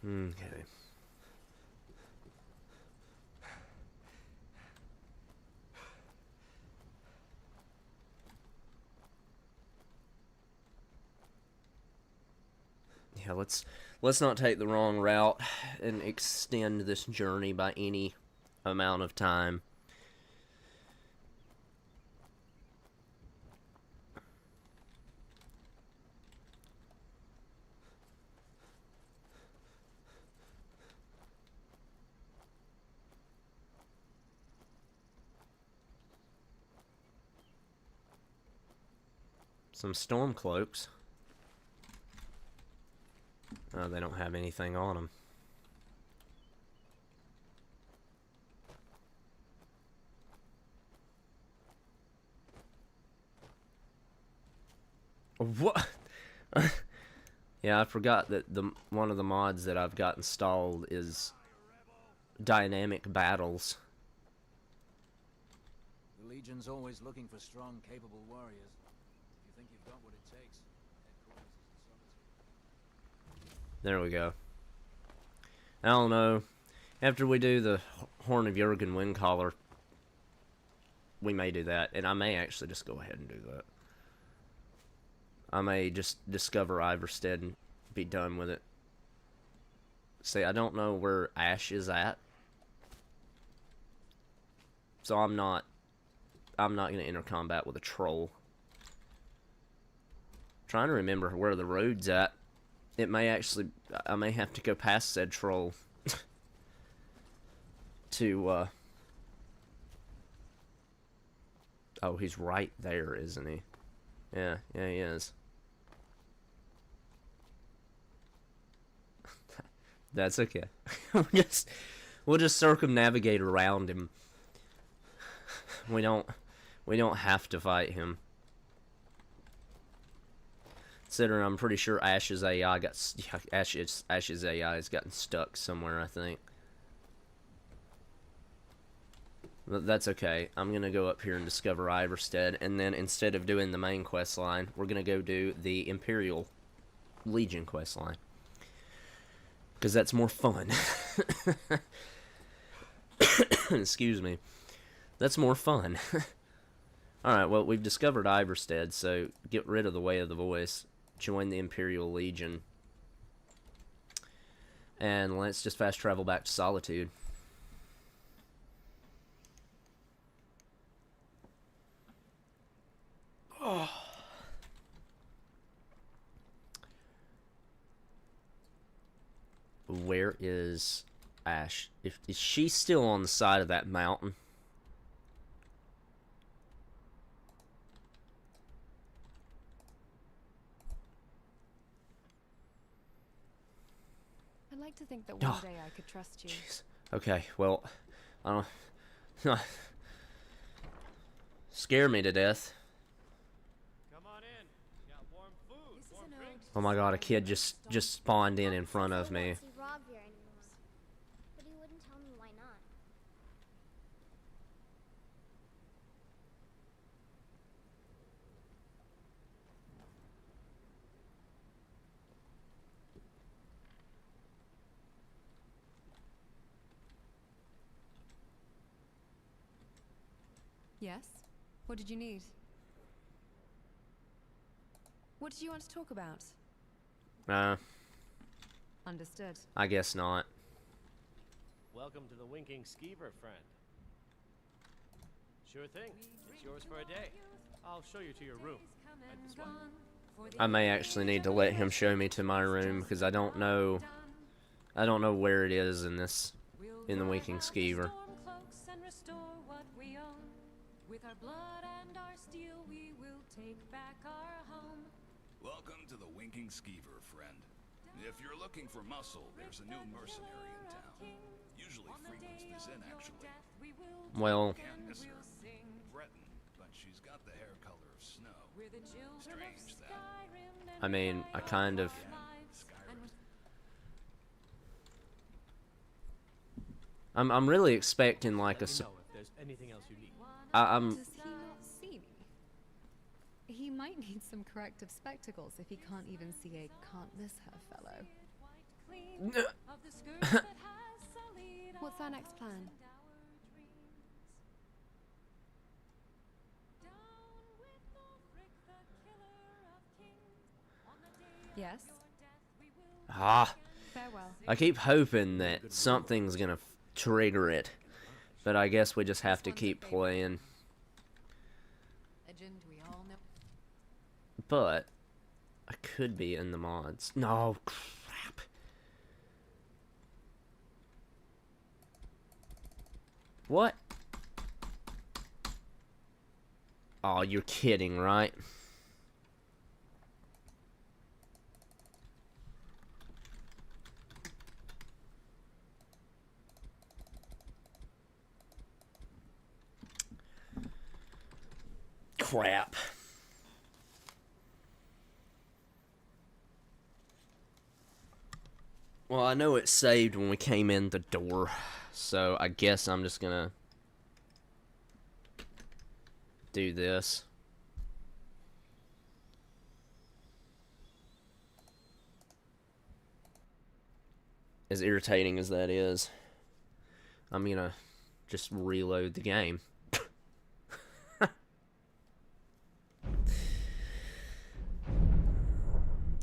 Okay. Yeah, let's not take the wrong route and extend this journey by any amount of time. Some storm cloaks. Oh, they don't have anything on them. What? Yeah, I forgot that one of the mods that I've got installed is dynamic battles. The Legion's always looking for strong, capable warriors. If you think you've got what it takes, headquarters is in Solitude. There we go. I don't know. After we do the Horn of Jurgen wind collar, we may do that, and I may actually just go ahead and do that. I may just discover Iverstead and be done with it. See, I don't know where Ashe is at, so I'm not going to enter combat with a troll. Trying to remember where the road's at. It may actually, I may have to go past said troll to, oh, he's right there, isn't he? Yeah, he is. That's okay. We'll just circumnavigate around him. We don't have to fight him. Considering I'm pretty sure Ashe's AI Ashe's AI has gotten stuck somewhere, I think. But that's okay. I'm gonna go up here and discover Iverstead, and then instead of doing the main quest line, we're gonna go do the Imperial Legion quest line. Because that's more fun. Excuse me. That's more fun. Alright, well, we've discovered Iverstead, so get rid of the Way of the Voice. Join the Imperial Legion. And let's just fast travel back to Solitude. Oh. Where is Ashe? Is she still on the side of that mountain? I'd like to think that one day I could trust you. Jeez. Okay, well, I don't. Scare me to death. Come on in. Got warm food, warm drinks. Oh my god, a kid just spawned in front of me. Rob here anymore. But he wouldn't tell me why not. Yes? What did you need? What did you want to talk about? Understood. I guess not. Welcome to the Winking Skeever, friend. Sure thing. It's yours for a day. I'll show you to your room. Right this way. I may actually need to let him show me to my room because I don't know where it is in the Winking Skeever. With our blood and our steel, we will take back our home. Welcome to the Winking Skeever, friend. If you're looking for muscle, there's a new mercenary in town. Usually frequents this inn, actually. Well, Can't miss her. Breton, but she's got the hair color of snow. Strange that. I mean, I kind of. I'm really expecting like a. Let me know if there's anything else you need. I'm. Does he not see me? He might need some corrective spectacles if he can't even see a can't miss her fellow. What's our next plan? Yes? Ah. Farewell. I keep hoping that something's gonna trigger it. But I guess we just have to keep playing. Legend we all know. But I could be in the mods. No, crap. What? Oh, you're kidding, right? Crap. Well, I know it saved when we came in the door, so I guess I'm just gonna do this. As irritating as that is, I'm gonna just reload the game.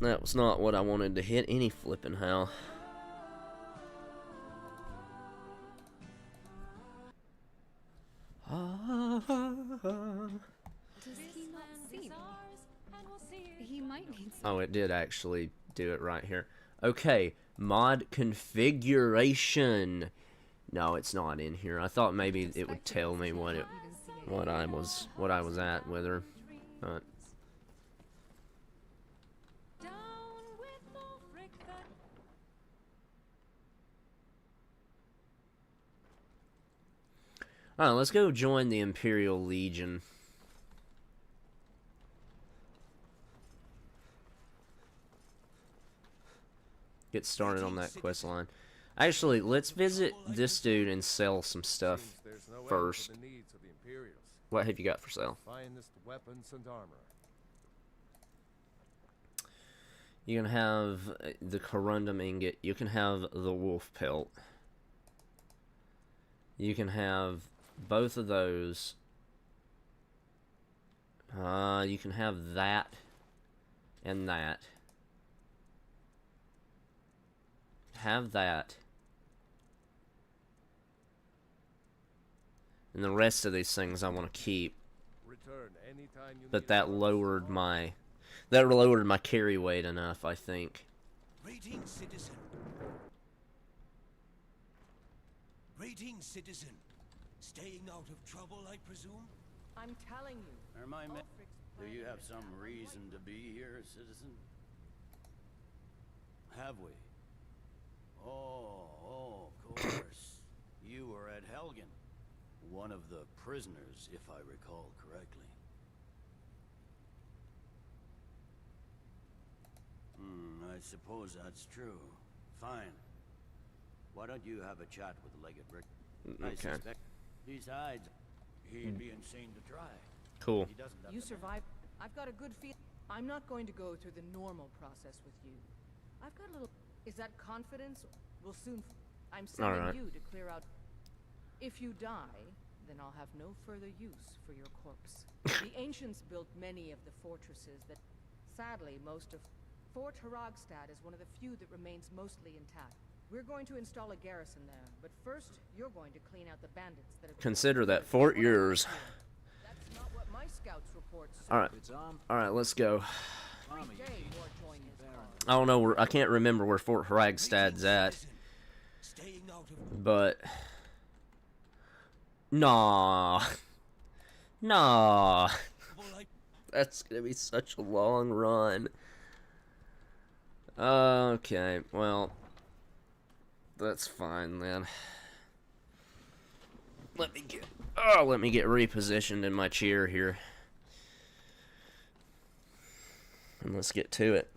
That was not what I wanted to hit any flippin' how. Does he not see me? He might need some. Oh, it did actually do it right here. Okay, mod configuration. No, it's not in here. I thought maybe it would tell me what I was at with her. But alright, let's go join the Imperial Legion. Get started on that quest line. Actually, let's visit this dude and sell some stuff first. What have you got for sale? Finest weapons and armor. You can have the corundum ingot. You can have the wolf pelt. You can have both of those. You can have that and that. Have that. And the rest of these things I want to keep. But that lowered my carry weight enough, I think. Greetings, citizen. Greetings, citizen. Staying out of trouble, I presume? I'm telling you. Am I do you have some reason to be here, citizen? Have we? Oh, of course. You were at Helgen. One of the prisoners, if I recall correctly. I suppose that's true. Fine. Why don't you have a chat with Legate Rick? I suspect. Besides, he'd be insane to try. Cool. He doesn't have You the survived. I've got a good feel. I'm not going to go through the normal process with you. I've got a little. Is that confidence? We'll soon. I'm sending you to clear out. If you die, then I'll have no further use for your corpse. The ancients built many of the fortresses that, sadly, most of Fort Haragstad is one of the few that remains mostly intact. We're going to install a garrison there, but first, you're going to clean out the bandits that have... Consider that fort yours. That's not what my scouts report said. Alright, let's go. I don't know where, I can't remember where Fort Haragstad's at. But nah. That's gonna be such a long run. Okay, well, that's fine then. Let me get repositioned in my chair here. And let's get to it.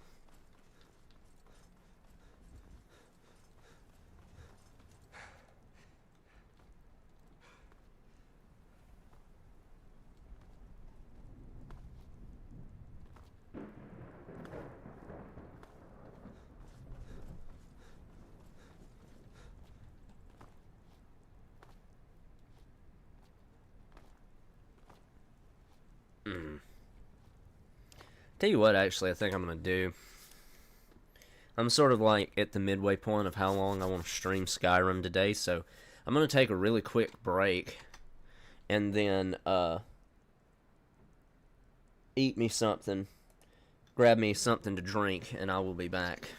Tell you what, actually, I think I'm gonna do. I'm sort of like at the midway point of how long I want to stream Skyrim today, so I'm going to take a really quick break and then eat me something, grab me something to drink, and I will be back.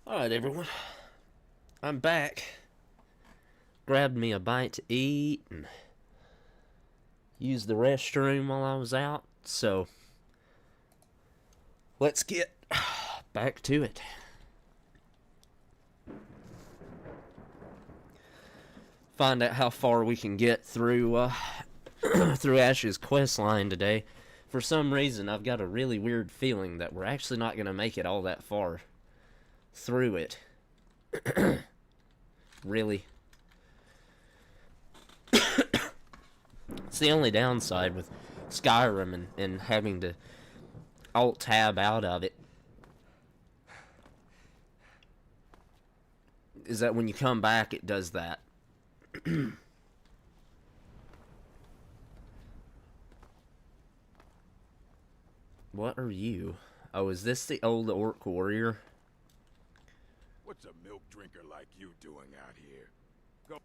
Alright, everyone. I'm back. Grabbed me a bite to eat and used the restroom while I was out. So, let's get back to it. Find out how far we can get through through Ashe's quest line today. For some reason, I've got a really weird feeling that we're actually not going to make it all that far through it. Really. It's the only downside with Skyrim and having to alt-tab out of it. Is that when you come back, it does that. What are you? Oh, is this the old orc warrior? What's a milk drinker like you doing out here? Go.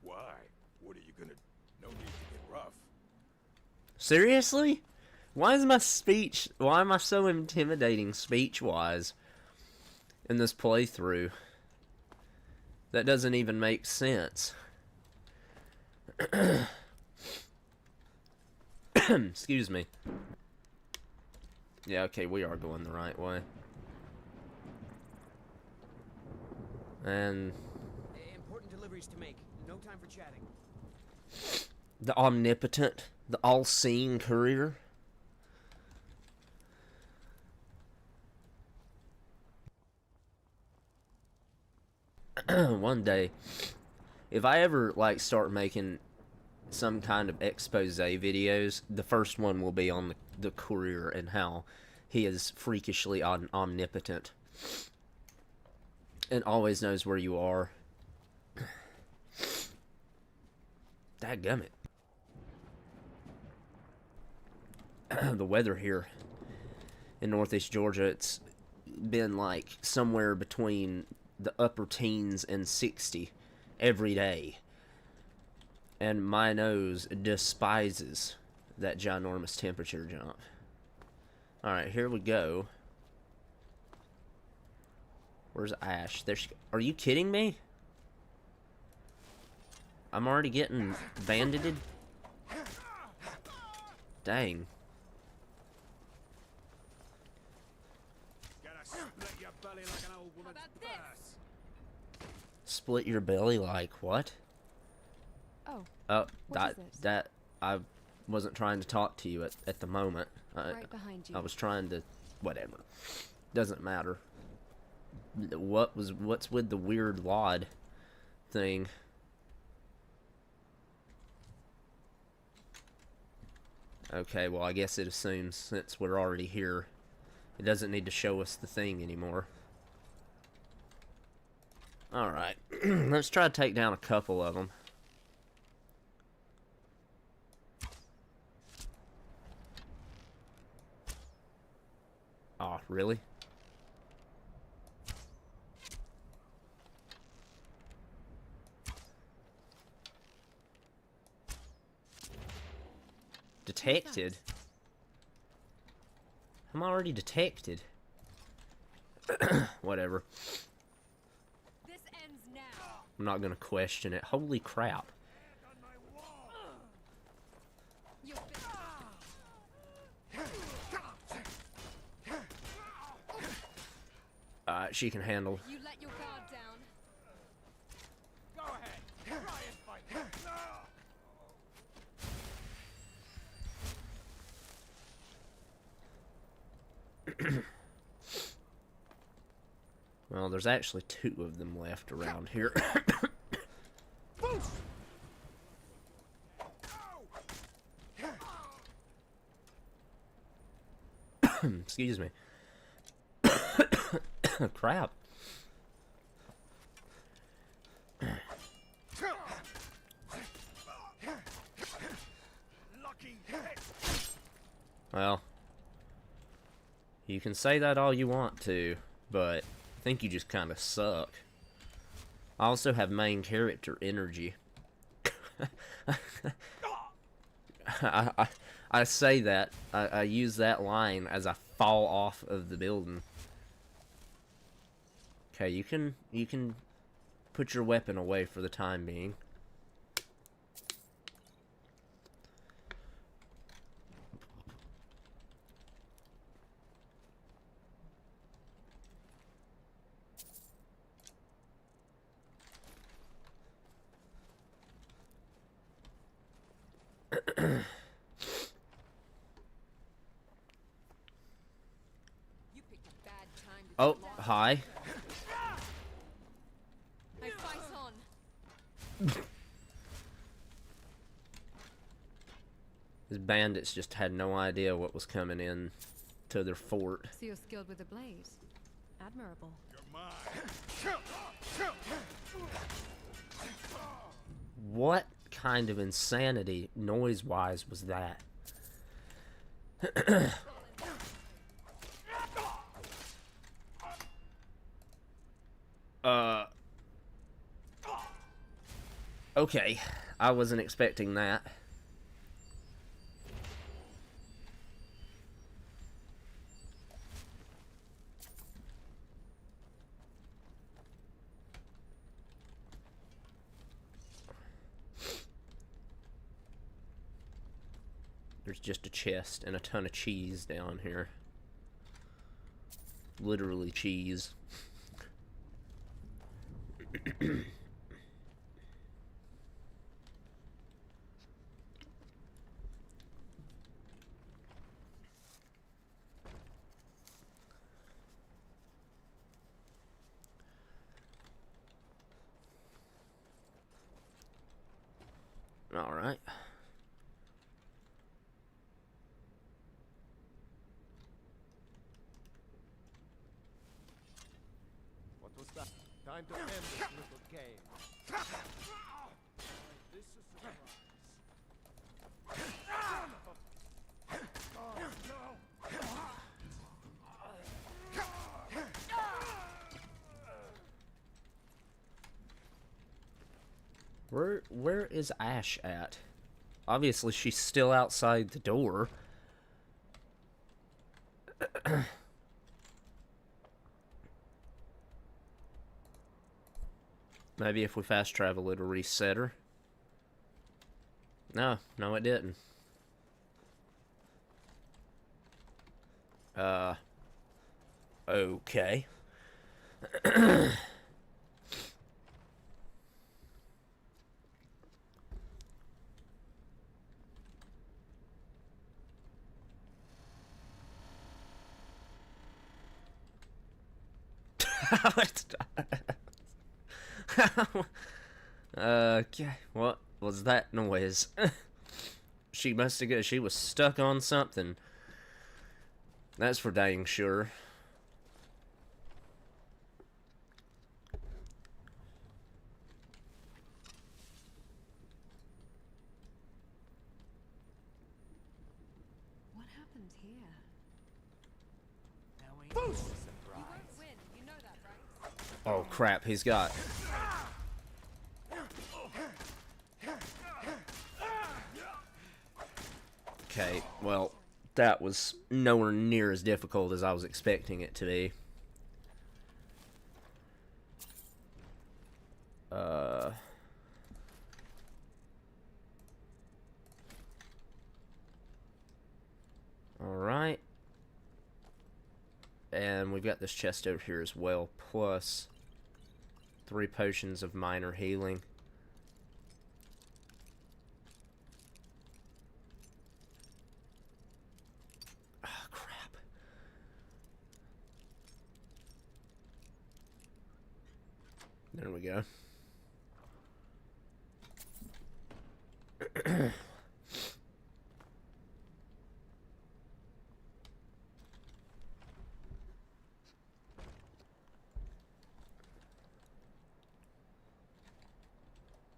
Why? What are you gonna... No need to get rough. Seriously? Why is my speech... Why am I so intimidating speech-wise in this playthrough? That doesn't even make sense. Excuse me. Yeah, okay, we are going the right way. And... Important deliveries to make. No time for chatting. The omnipotent, the all-seeing courier. One day, if I ever, like, start making some kind of expose videos, the first one will be on the courier and how he is freakishly omnipotent and always knows where you are. Dadgummit. The weather here in northeast Georgia, it's been like somewhere between the upper teens and 60 every day. And my nose despises that ginormous temperature jump. Alright, here we go. Where's Ashe? There she... Are you kidding me? I'm already getting bandited? Dang. Split your belly like what? Oh. Oh, that I wasn't trying to talk to you at the moment. Right behind you. I was trying to, whatever. Doesn't matter. What's with the weird wad thing? Okay, well I guess it assumes since we're already here, it doesn't need to show us the thing anymore. Alright, let's try to take down a couple of them. Oh, really? Detected? I'm already detected. Whatever. This ends now. I'm not gonna question it. Holy crap. She can handle. You let your guard down. Go ahead. Try and fight. Well, there's actually 2 of them left around here. Excuse me. Crap. Well, you can say that all you want to, but I think you just kind of suck. I also have main character energy. I say that. I use that line as I fall off of the building. Okay, you can put your weapon away for the time being. Oh, hi. My fight's on. These bandits just had no idea what was coming in to their fort. So you're skilled with a blade. Admirable. What kind of insanity, noise-wise, was that? Okay, I wasn't expecting that. There's just a chest and a ton of cheese down here. Literally cheese. All right. What was that? Time to end this little game. This is a surprise. Oh, no. Where is Ashe at? Obviously, she's still outside the door. Maybe if we fast travel, it'll reset her. No, it didn't. Okay. Okay, what was that noise? She must have she was stuck on something. That's for dang sure. What happened here? Oh crap, he's got... Okay, well, that was nowhere near as difficult as I was expecting it to be. Alright. And we've got this chest over here as well, plus 3 potions of minor healing. Ah, crap. There we go.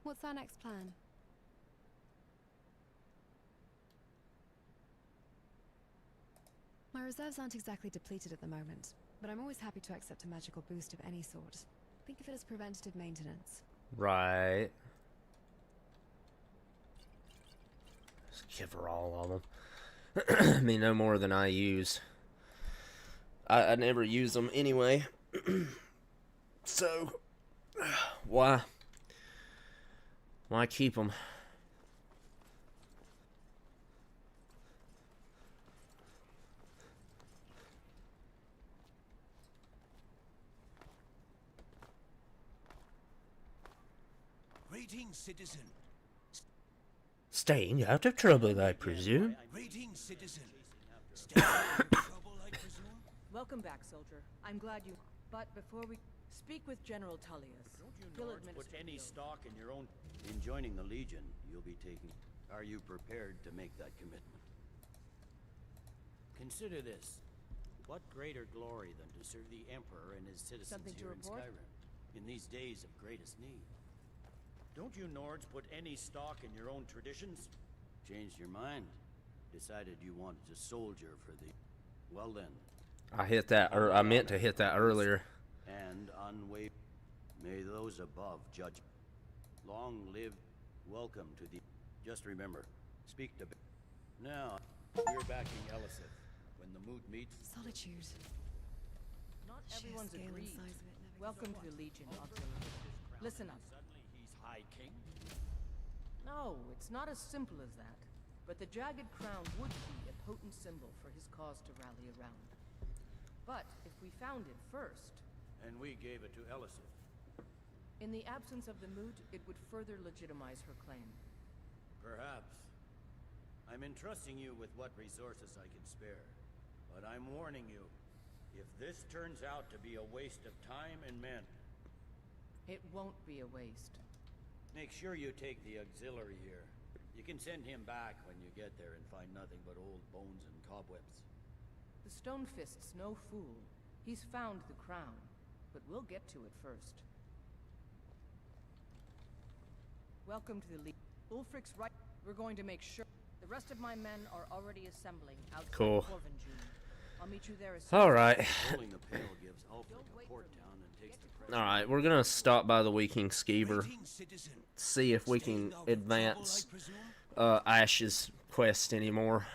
What's our next plan? My reserves aren't exactly depleted at the moment, but I'm always happy to accept a magical boost of any sort. Think of it as preventative maintenance. Right. Just give her all of them. I mean, no more than I use. I never use them anyway. So, why keep them? Greetings, citizen. Staying out of trouble, I presume. Greetings, citizen. Staying out of trouble, I presume? Welcome back, soldier. I'm glad you... But before we... Speak with General Tullius. Don't you Nords put any stock in your own... In joining the Legion, you'll be taking... Are you prepared to make that commitment? Consider this. What greater glory than to serve the Emperor and his citizens here in Skyrim, in these days of greatest need? Don't you Nords put any stock in your own traditions? Changed your mind? Decided you wanted to soldier for the... Well then. I hit that, or I meant to hit that earlier. And unwavering. May those above judge. Long live. Welcome to the... Just remember, speak to... Now, we're backing Elisith. When the mood meets... Solitude. Not everyone's agreed. Welcome to the Legion, Auxiliary. Listen up. Suddenly he's High King? No, it's not as simple as that. But the Jagged Crown would be a potent symbol for his cause to rally around. But if we found it first... And we gave it to Elisith. In the absence of the moot, it would further legitimize her claim. Perhaps. I'm entrusting you with what resources I can spare. But I'm warning you, if this turns out to be a waste of time and men... It won't be a waste. Make sure you take the auxiliary here. You can send him back when you get there and find nothing but old bones and cobwebs. The Stonefist's no fool. He's found the crown, but we'll get to it first. Welcome to the League. Ulfric's right. We're going to make sure. The rest of my men are already assembling outside Corvinjune. I'll meet you there as soon. All right. Holding the pale gives Ulfric a port down and takes the pressure. All right, we're gonna stop by the Weaking Skeever, see if we can advance Ashe's quest anymore.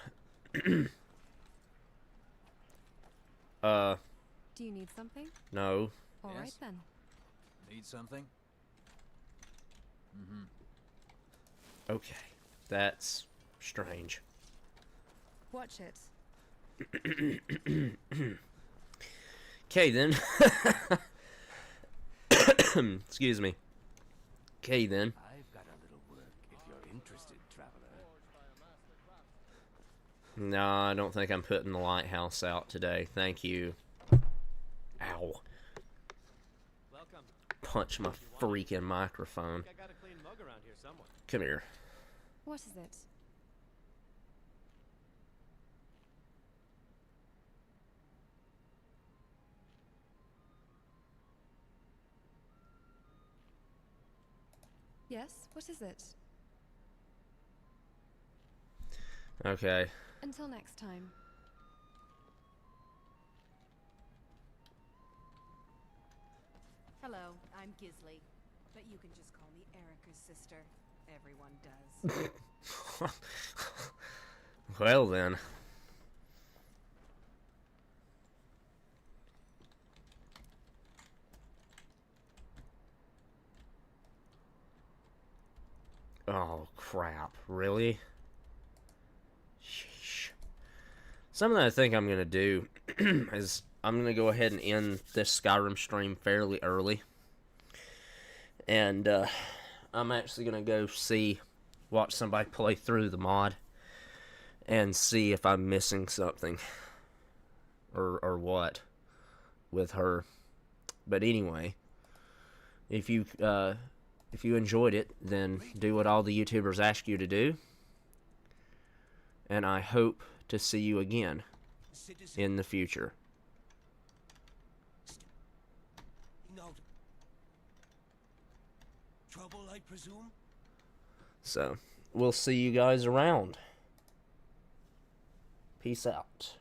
Do you need something? No. All right then. Need something? Mm-hmm. Okay, that's strange. Watch it. Okay then. Excuse me. Okay then. I've got a little work if you're interested, traveler. No, I don't think I'm putting the lighthouse out today. Thank you. Ow. Welcome. Punch my freaking microphone. I got a clean mug around here somewhere. Come here. What is it? Yes, what is it? Okay. Until next time. Hello, I'm Gisley, but you can just call me Erica's sister. Everyone does. Well then. Oh crap, really? Sheesh. Something I think I'm gonna do is I'm gonna go ahead and end this Skyrim stream fairly early. And I'm actually gonna go watch somebody play through the mod and see if I'm missing something or what with her. But anyway, if you enjoyed it, then do what all the YouTubers ask you to do. And I hope to see you again in the future. Trouble, I presume? So, we'll see you guys around. Peace out.